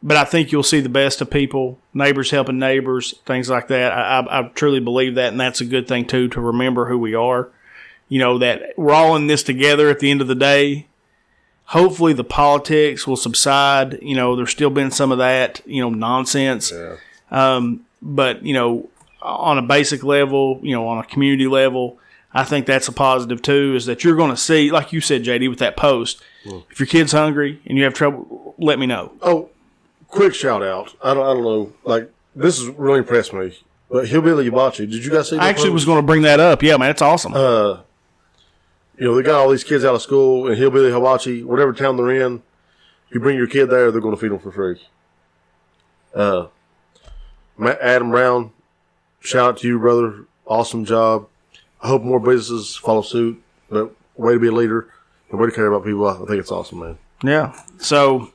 but I think you'll see the best of people, neighbors helping neighbors, things like that. I truly believe that, and that's a good thing, too, to remember who we are. That we're all in this together at the end of the day. Hopefully the politics will subside. There's still been some of that, nonsense. Yeah. But, on a basic level, on a community level, I think that's a positive, too, is that you're going to see, like you said, JD, with that post, if your kid's hungry and you have trouble, let me know. Oh, quick shout out. I don't know. Like, this has really impressed me. But Hillbilly Hibachi, did you guys see that? I actually was going to bring that up. Yeah, man, it's awesome. They got all these kids out of school in Hillbilly Hibachi, whatever town they're in. You bring your kid there, they're going to feed them for free. Adam Brown, shout out to you, brother. Awesome job. I hope more businesses follow suit. But way to be a leader and way to care about people. I think it's awesome, man. Yeah. So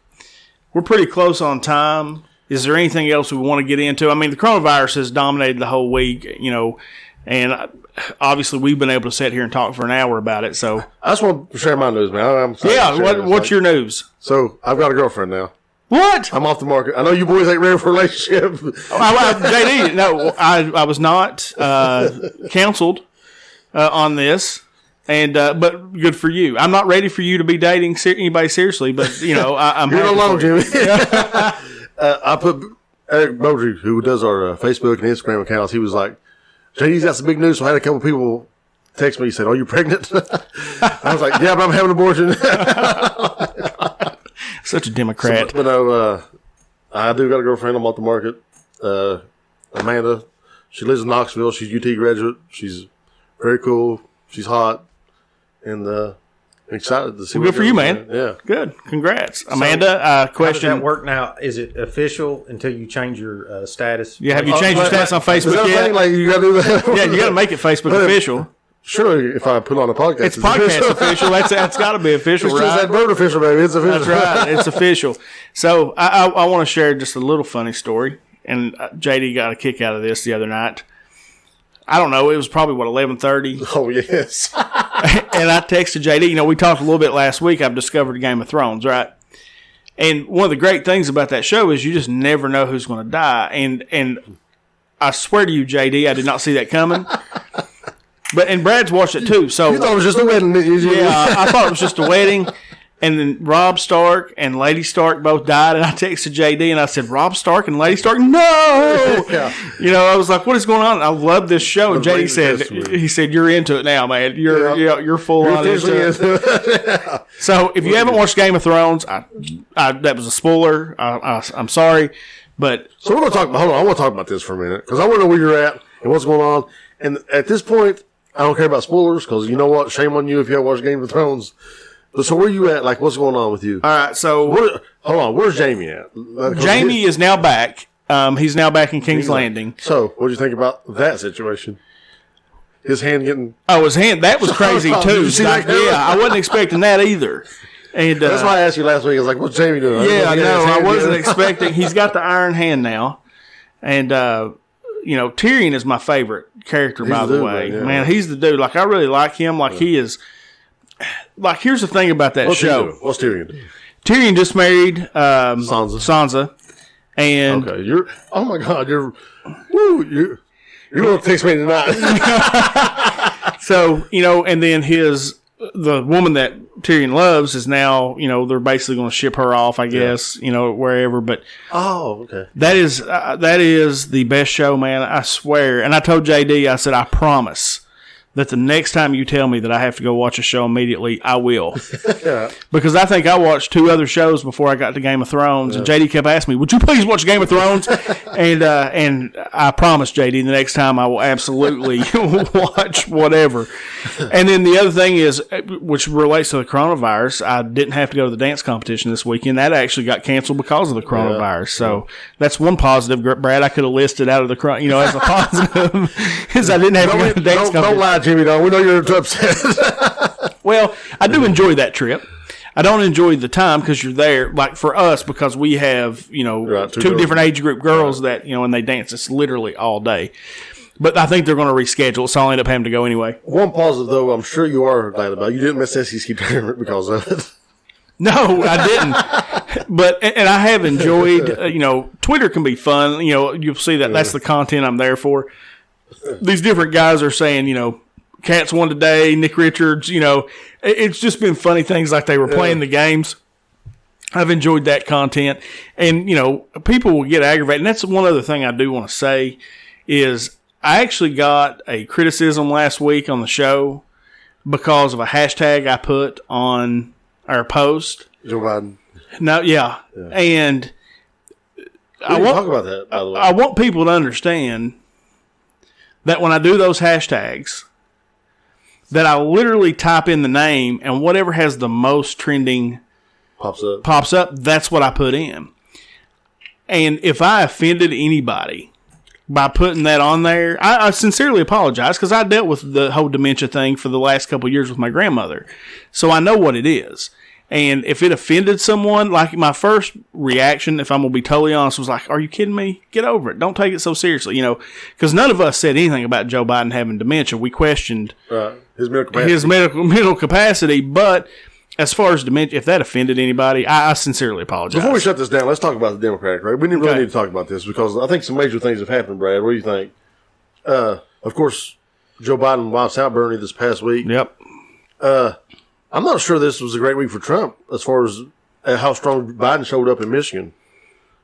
we're pretty close on time. Is there anything else we want to get into? I mean, the coronavirus has dominated the whole week, and obviously we've been able to sit here and talk for an hour about it. So I just want to share my news, man. What's your news? So I've got a girlfriend now. What? I'm off the market. I know you boys ain't ready for a relationship. JD, no, I was not counseled on this, and but good for you. I'm not ready for you to be dating anybody seriously, but I'm. You're not alone, Jimmy. I put Eric Beaudry, who does our Facebook and Instagram accounts. He was like, "JD's got some big news." So I had a couple people text me. He said, "Are you pregnant?" I was like, "Yeah, but I'm having an abortion." Such a Democrat. But I do got a girlfriend. I'm off the market. Amanda. She lives in Knoxville. She's UT graduate. She's very cool. She's hot. And excited to see good for you, man. Yeah. Good. Congrats. Amanda, question. How does that work now? Is it official until you change your status? Yeah, have you changed your status on Facebook yet? Like, you got to do that? Yeah, you got to make it Facebook official. Surely, if I put on a podcast, it's podcast official. That's got to be official, it's right? Just Add Bourbon official, baby. It's official. That's right. It's official. So I want to share just a little funny story. And JD got a kick out of this the other night. I don't know. It was probably, 11:30? Oh, yes. And I texted JD. We talked a little bit last week. I've discovered Game of Thrones, right? And one of the great things about that show is you just never know who's going to die. And I swear to you, JD, I did not see that coming. And Brad's watched it too. So you thought it was just a wedding, didn't you? Yeah, I thought it was just a wedding. And then Robb Stark and Lady Stark both died. And I texted JD and I said, Robb Stark and Lady Stark? No! Yeah. I was like, what is going on? I love this show. And JD said, you're into it now, man. You're full on into it. So if you haven't watched Game of Thrones, that was a spoiler. I'm sorry. But so we're going to talk about, hold on, I want to talk about this for a minute. Because I want to know where you're at and what's going on. And at this point, I don't care about spoilers because you know what? Shame on you if you haven't watched Game of Thrones. So where you at? Like, what's going on with you? All right, so hold on. Where's Jamie at? Jamie is now back. He's now back in King's Landing. So, what do you think about that situation? His hand getting... Oh, his hand. That was crazy, too. I wasn't expecting that either. And that's why I asked you last week. I was like, what's Jamie doing? Yeah, no, I wasn't expecting... He's got the iron hand now. And, Tyrion is my favorite character, by the way. Man, he's the dude. Like, I really like him. Like, he is... Like, here's the thing about that show. What's Tyrion doing? Tyrion just married Sansa. And okay, oh my God, you're going to text me tonight. So, and then the woman that Tyrion loves is now, they're basically going to ship her off, I guess, wherever. But okay, that is the best show, man. I swear. And I told JD, I said, I promise that the next time you tell me that I have to go watch a show immediately, I will. Yeah. Because I think I watched 2 other shows before I got to Game of Thrones, and JD kept asking me, would you please watch Game of Thrones? and I promised JD the next time I will absolutely watch whatever. And then the other thing is, which relates to the coronavirus, I didn't have to go to the dance competition this weekend. That actually got canceled because of the coronavirus. So that's one positive, Brad, I could have listed out of the, as a positive, is I didn't have to go to the dance competition. Don't lie, Jimmy. We know you're upset. Well, I do enjoy that trip. I don't enjoy the time because you're there, like for us, because we have, Right, two different age group girls that, and they dance. It's literally all day. But I think they're going to reschedule, so I'll end up having to go anyway. One positive, though, I'm sure you are glad about. You didn't miss SEC tournament because of it. No, I didn't. But I have enjoyed, Twitter can be fun. You'll see that that's the content I'm there for. These different guys are saying, Cats won today, Nick Richards, it's just been funny things like they were playing the games. I've enjoyed that content. And, people will get aggravated. And that's one other thing I do want to say is I actually got a criticism last week on the show because of a hashtag I put on our post. Joe Biden. No, yeah. And I want talk about that, by the way. I want people to understand that when I do those hashtags, that I literally type in the name and whatever has the most trending pops up, that's what I put in. And if I offended anybody by putting that on there, I sincerely apologize because I dealt with the whole dementia thing for the last couple of years with my grandmother. So I know what it is. And if it offended someone, like my first reaction, if I'm going to be totally honest, was like, are you kidding me? Get over it. Don't take it so seriously. Because none of us said anything about Joe Biden having dementia. We questioned his mental capacity. But as far as dementia, if that offended anybody, I sincerely apologize. Before we shut this down, let's talk about the Democratic race. We really need to talk about this because I think some major things have happened, Brad. What do you think? Of course, Joe Biden wipes out Bernie this past week. Yep. I'm not sure this was a great week for Trump as far as how strong Biden showed up in Michigan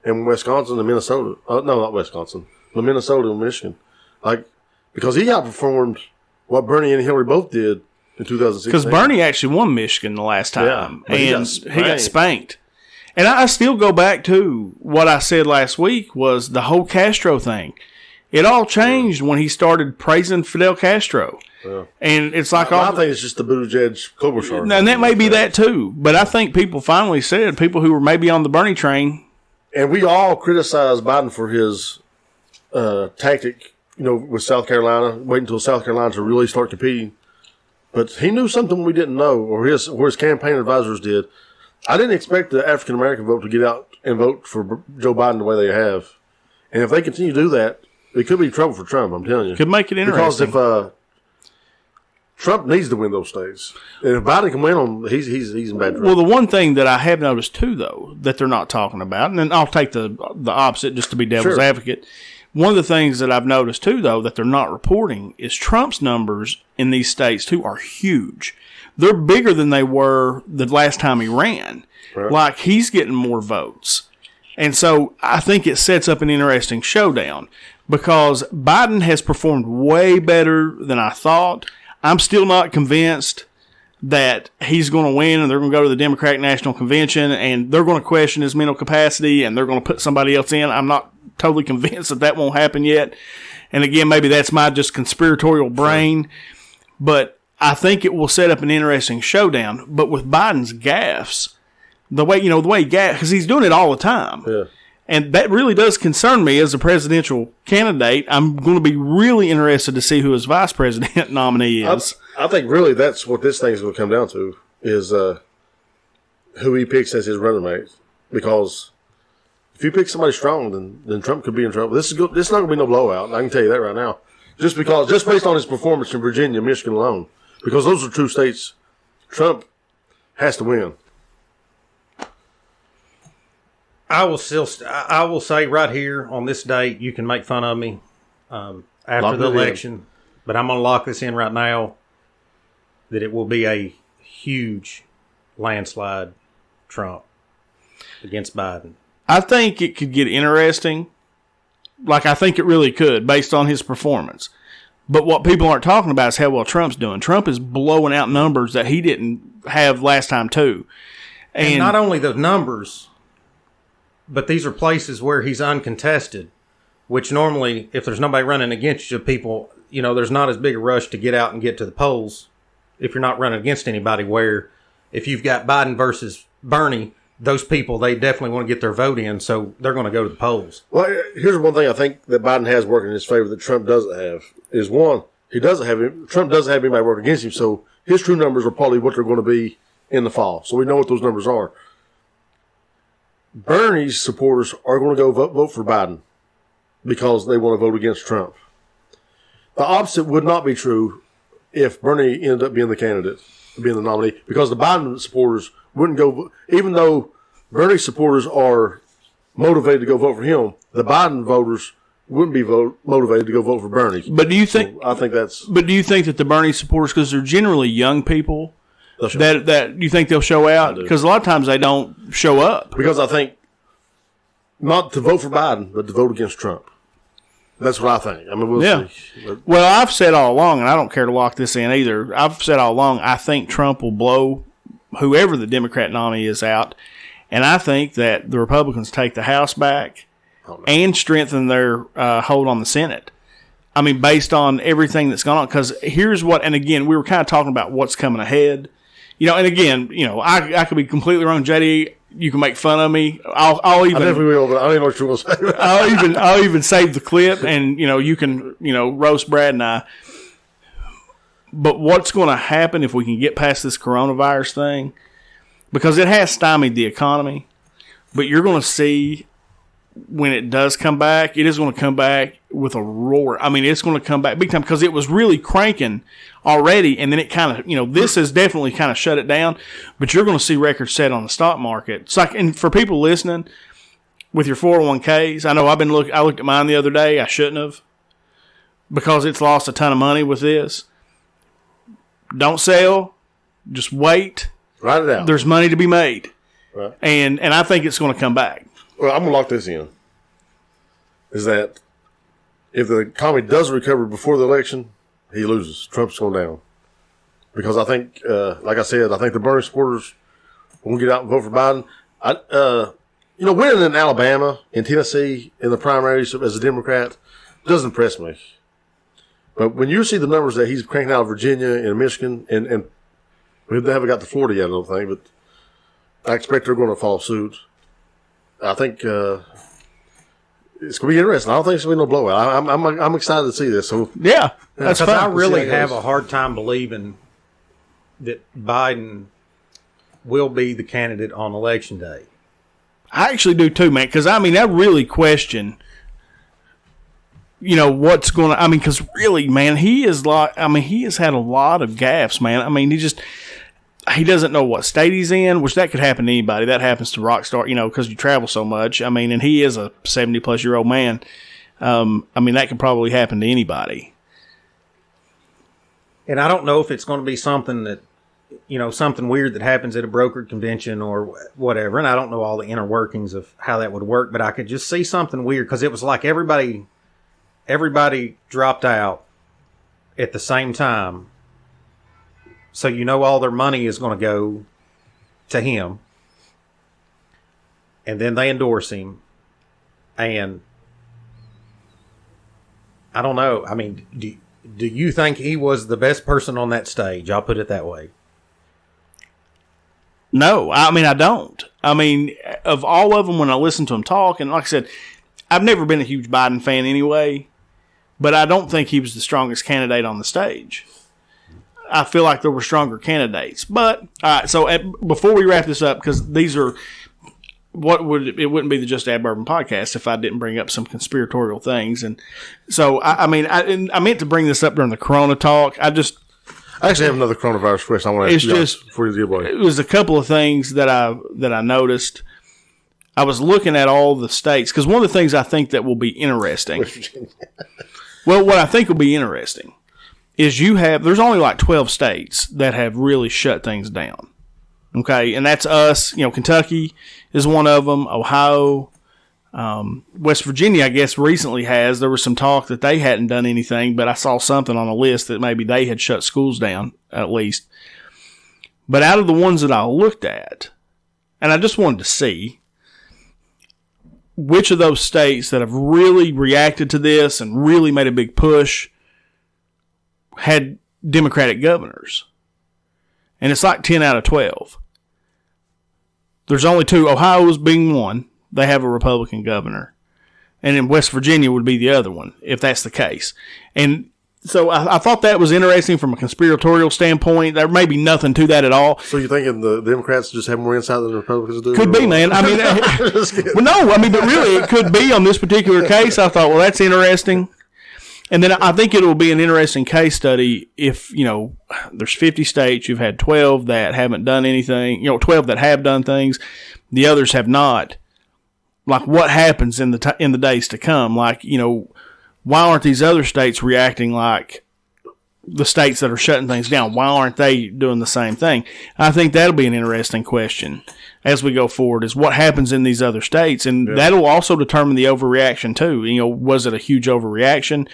and Wisconsin and Minnesota. No, not Wisconsin, but Minnesota and Michigan. Because he outperformed what Bernie and Hillary both did in 2016. Because Bernie actually won Michigan the last time, and he got spanked. And I still go back to what I said last week was the whole Castro thing. It all changed when he started praising Fidel Castro. Yeah. And it's like I think it's just the Buttigieg Klobuchar. And that may be that too. But I think people finally said, people who were maybe on the Bernie train. And we all criticized Biden for his tactic, with South Carolina, waiting until South Carolina to really start competing. But he knew something we didn't know, or his campaign advisors did. I didn't expect the African American vote to get out and vote for Joe Biden the way they have. And if they continue to do that, it could be trouble for Trump, I'm telling you. Could make it interesting. Because if Trump needs to win those states. And if Biden can win them, he's in bad trouble. Well, the one thing that I have noticed, too, though, that they're not talking about, and then I'll take the opposite just to be devil's advocate. One of the things that I've noticed, too, though, that they're not reporting is Trump's numbers in these states, too, are huge. They're bigger than they were the last time he ran. Right. Like, he's getting more votes. And so I think it sets up an interesting showdown because Biden has performed way better than I thought. I'm still not convinced that he's going to win and they're going to go to the Democratic National Convention and they're going to question his mental capacity and they're going to put somebody else in. I'm not totally convinced that won't happen yet. And again, maybe that's my just conspiratorial brain. But I think it will set up an interesting showdown. But with Biden's gaffes, the way he gaffes, because he's doing it all the time. Yeah. And that really does concern me as a presidential candidate. I'm going to be really interested to see who his vice president nominee is. I think really that's what this thing is going to come down to is who he picks as his running mate. Because if you pick somebody strong, then Trump could be in trouble. This is not going to be no blowout. I can tell you that right now. Just based on his performance in Virginia, Michigan alone, because those are two states Trump has to win. I will say right here on this date, you can make fun of me after the election, but I'm going to lock this in right now that it will be a huge landslide Trump against Biden. I think it could get interesting. Like, I think it really could based on his performance. But what people aren't talking about is how well Trump's doing. Trump is blowing out numbers that he didn't have last time, too. And not only the numbers, but these are places where he's uncontested, which normally, if there's nobody running against you, people, there's not as big a rush to get out and get to the polls if you're not running against anybody, where if you've got Biden versus Bernie, those people, they definitely want to get their vote in, so they're going to go to the polls. Well, here's one thing I think that Biden has working in his favor that Trump doesn't have, is one, Trump doesn't have anybody working against him, so his true numbers are probably what they're going to be in the fall. So we know what those numbers are. Bernie's supporters are going to go vote for Biden because they want to vote against Trump. The opposite would not be true if Bernie ended up being the candidate, being the nominee, because the Biden supporters wouldn't go, even though Bernie supporters are motivated to go vote for him, the Biden voters wouldn't be motivated to go vote for Bernie. But do you think? So I think that's. But do you think that the Bernie supporters, because they're generally young people, that you think they'll show out? Because a lot of times they don't show up. Because I think not to vote for Biden, but to vote against Trump. That's what I think. I mean, we'll see. Well, I've said all along, and I don't care to lock this in either. I've said all along, I think Trump will blow whoever the Democrat nominee is out, and I think that the Republicans take the House back and strengthen their hold on the Senate. I mean, based on everything that's gone on. Because here's what, and again, we were kind of talking about what's coming ahead. And again, I could be completely wrong. JD, you can make fun of me. I'll even. I definitely will, but I don't even know what you're going to say. I'll even save the clip, and you can roast Brad and I. But what's going to happen if we can get past this coronavirus thing? Because it has stymied the economy, but you're going to see when it does come back, it is going to come back with a roar. I mean, it's going to come back big time because it was really cranking already, and then it kind of, this has definitely kind of shut it down. But you're going to see records set on the stock market. It's like, and for people listening, with your 401ks, I know I looked at mine the other day. I shouldn't have, because it's lost a ton of money with this. Don't sell. Just wait. Write it out. There's money to be made. Right. And I think it's going to come back. Well, I'm going to lock this in. Is that if the economy does recover before the election, he loses. Trump's going down. Because I think, like I said, I think the Bernie supporters won't get out and vote for Biden. Winning in Alabama, in Tennessee, in the primaries as a Democrat doesn't impress me. But when you see the numbers that he's cranking out of Virginia and Michigan, and they haven't got to Florida yet, I don't think, but I expect they're going to follow suit. I think it's going to be interesting. I don't think it's going to be no blowout. I'm excited to see this. So yeah, that's fine. I really have a hard time believing that Biden will be the candidate on Election Day. I actually do too, man. Because I really question, what's going to. Because really, man, he has had a lot of gaffes, man. He doesn't know what state he's in, which that could happen to anybody. That happens to rock star, because you travel so much. And he is a 70-plus-year-old man. That could probably happen to anybody. And I don't know if it's going to be something that, something weird that happens at a brokered convention or whatever. And I don't know all the inner workings of how that would work, but I could just see something weird because it was like everybody dropped out at the same time. So all their money is going to go to him. And then they endorse him. And I don't know. Do you think he was the best person on that stage? I'll put it that way. No, I don't. Of all of them, when I listen to him talk, and like I said, I've never been a huge Biden fan anyway, but I don't think he was the strongest candidate on the stage. I feel like there were stronger candidates. But, all right, so before we wrap this up, because these are, it wouldn't be the Just Add Bourbon podcast if I didn't bring up some conspiratorial things. And so, I meant to bring this up during the Corona talk. I actually have another coronavirus question I want to ask you before you give away. It was a couple of things that I noticed. I was looking at all the states, because one of the things I think that will be interesting. Well, what I think will be interesting is there's only like 12 states that have really shut things down. Okay. And that's us. Kentucky is one of them. Ohio, West Virginia, I guess, recently has. There was some talk that they hadn't done anything, but I saw something on a list that maybe they had shut schools down, at least. But out of the ones that I looked at, and I just wanted to see which of those states that have really reacted to this and really made a big push had Democratic governors. And it's like 10 out of 12. There's only 2. Ohio's being one. They have a Republican governor. And then West Virginia would be the other one, if that's the case. And so I thought that was interesting from a conspiratorial standpoint. There may be nothing to that at all. So you're thinking the Democrats just have more insight than the Republicans do? Could be, man. I mean, well, no, I mean, but really, it could be on this particular case. I thought, well, that's interesting. And then I think it will be an interesting case study if, there's 50 states, you've had 12 that haven't done anything, 12 that have done things, the others have not. Like, what happens in the days to come? Like, why aren't these other states reacting like the states that are shutting things down? Why aren't they doing the same thing? I think that'll be an interesting question as we go forward, is what happens in these other states. And that'll also determine the overreaction too. Was it a huge overreaction?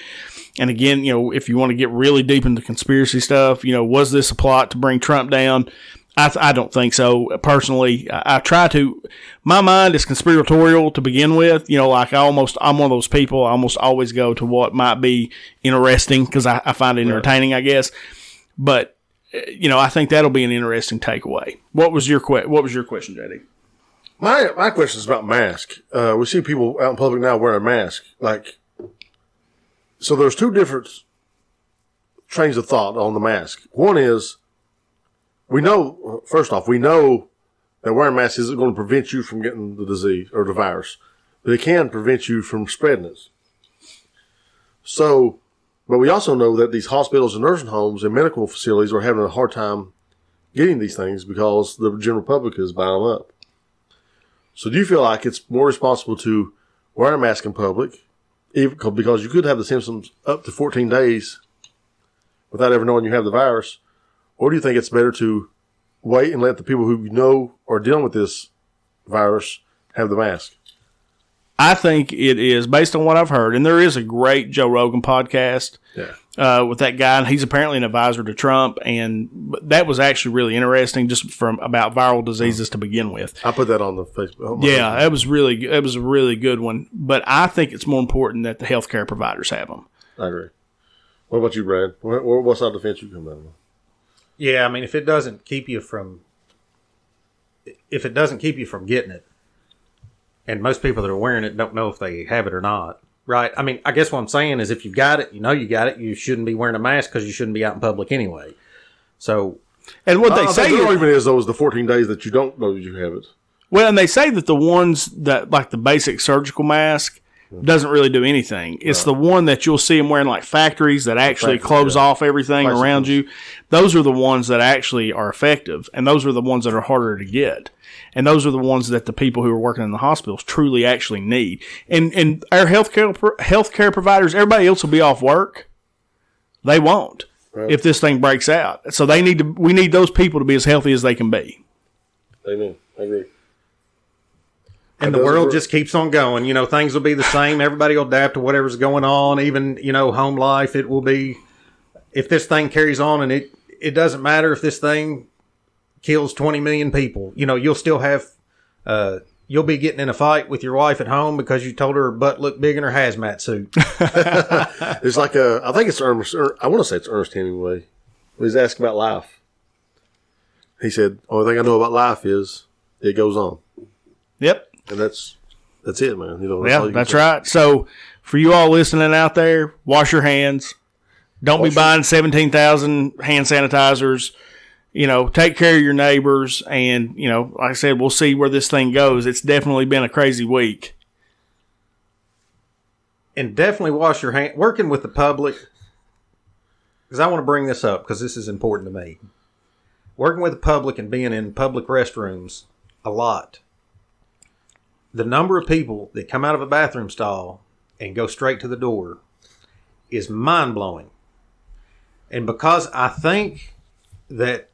And again, if you want to get really deep into conspiracy stuff, was this a plot to bring Trump down? I don't think so. Personally, I try to. My mind is conspiratorial to begin with. I'm one of those people. I almost always go to what might be interesting because I find it entertaining, I guess. But I think that'll be an interesting takeaway. What was your question, JD? My question is about masks. We see people out in public now wearing a mask. So there's 2 different trains of thought on the mask. One is, we know that wearing masks isn't going to prevent you from getting the disease or the virus, but it can prevent you from spreading it. So, but we also know that these hospitals and nursing homes and medical facilities are having a hard time getting these things because the general public is buying them up. So do you feel like it's more responsible to wear a mask in public, even because you could have the symptoms up to 14 days without ever knowing you have the virus? Or do you think it's better to wait and let the people who are dealing with this virus have the mask? I think it is, based on what I've heard, and there is a great Joe Rogan podcast with that guy, and he's apparently an advisor to Trump, and that was actually really interesting, just about viral diseases to begin with. I put that on the Facebook. It was a really good one, but I think it's more important that the healthcare providers have them. I agree. What about you, Brad? What side of the fence you come down on? Yeah, I mean, if it doesn't keep you from getting it, and most people that are wearing it don't know if they have it or not, right? I mean, I guess what I'm saying is if you've got it, you got it, you shouldn't be wearing a mask because you shouldn't be out in public anyway. So, and what they say, the argument is, though, is the 14 days that you don't know that you have it. Well, and they say that the ones that, like the basic surgical mask, doesn't really do anything. It's the one that you'll see them wearing like factories that actually close off everything around you. Those are the ones that actually are effective, and those are the ones that are harder to get. And those are the ones that the people who are working in the hospitals truly actually need. And our healthcare providers, everybody else will be off work. They won't if this thing breaks out. So we need those people to be as healthy as they can be. Amen. I agree. And the world just keeps on going. Things will be the same. Everybody will adapt to whatever's going on. Even, home life, it will be, if this thing carries on, and it doesn't matter if this thing kills 20 million people, you'll still have, you'll be getting in a fight with your wife at home because you told her butt looked big in her hazmat suit. It's like I think it's Ernest, I want to say it's Ernest Hemingway. He's asked about life. He said, only thing I know about life is it goes on. Yep. And that's it, man. That's right. So for you all listening out there, wash your hands. Don't be buying 17,000 hand sanitizers. Take care of your neighbors. And, like I said, we'll see where this thing goes. It's definitely been a crazy week. And definitely wash your hands. Working with the public, because I want to bring this up because this is important to me. Working with the public and being in public restrooms a lot. The number of people that come out of a bathroom stall and go straight to the door is mind-blowing. And because I think that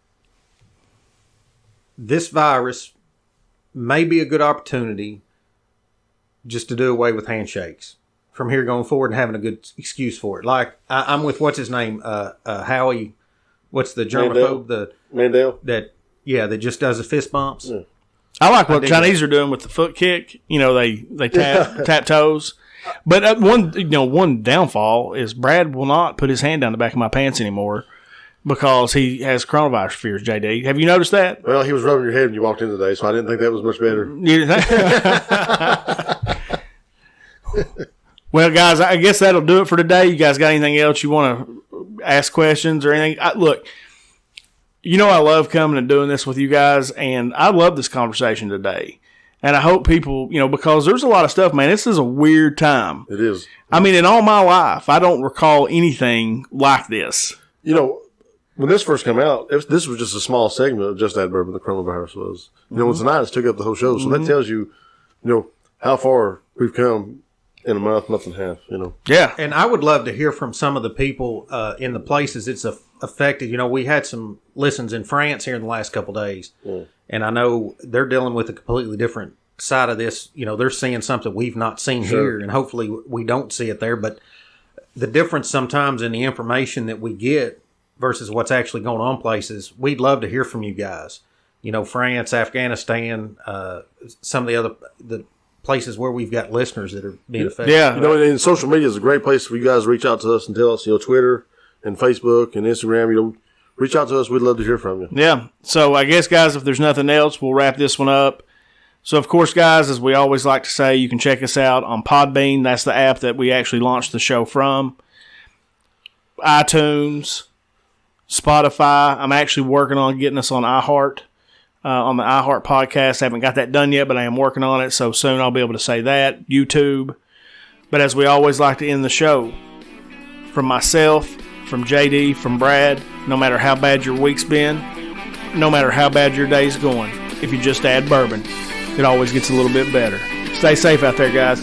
this virus may be a good opportunity just to do away with handshakes from here going forward and having a good excuse for it. Like, I'm with, what's his name? Howie, what's the germaphobe? Mandel? That just does the fist bumps. Yeah. I like what the Chinese are doing with the foot kick. You know, they tap toes. But one downfall is Brad will not put his hand down the back of my pants anymore because he has coronavirus fears, JD. Have you noticed that? Well, he was rubbing your head when you walked in today, so I didn't think that was much better. Well, guys, I guess that'll do it for today. You guys got anything else you want to ask questions or anything? Look, I love coming and doing this with you guys, and I love this conversation today. And I hope people, because there's a lot of stuff, man. This is a weird time. It is. I mean, in all my life, I don't recall anything like this. When this first came out, this was just a small segment of Just Add Bourbon, the coronavirus was. Tonight it's took up the whole show. So that tells you, how far we've come in a month and a half, Yeah. And I would love to hear from some of the people in the places it's affected. We had some listens in France here in the last couple of days. Yeah. And I know they're dealing with a completely different side of this. They're seeing something we've not seen here, and hopefully we don't see it there. But the difference sometimes in the information that we get versus what's actually going on places, we'd love to hear from you guys. France, Afghanistan, some of the places where we've got listeners that are being affected. Yeah. And social media is a great place for you guys to reach out to us and tell us, Twitter and Facebook and Instagram, reach out to us. We'd love to hear from you. Yeah. So I guess, guys, if there's nothing else, we'll wrap this one up. So, of course, guys, as we always like to say, you can check us out on Podbean. That's the app that we actually launched the show from. iTunes, Spotify. I'm actually working on getting us on iHeart, on the iHeart podcast. I haven't got that done yet, but I am working on it. So soon I'll be able to say that. YouTube. But as we always like to end the show, from myself, from JD, from Brad, no matter how bad your week's been, no matter how bad your day's going, if you just add bourbon, it always gets a little bit better. Stay safe out there, guys.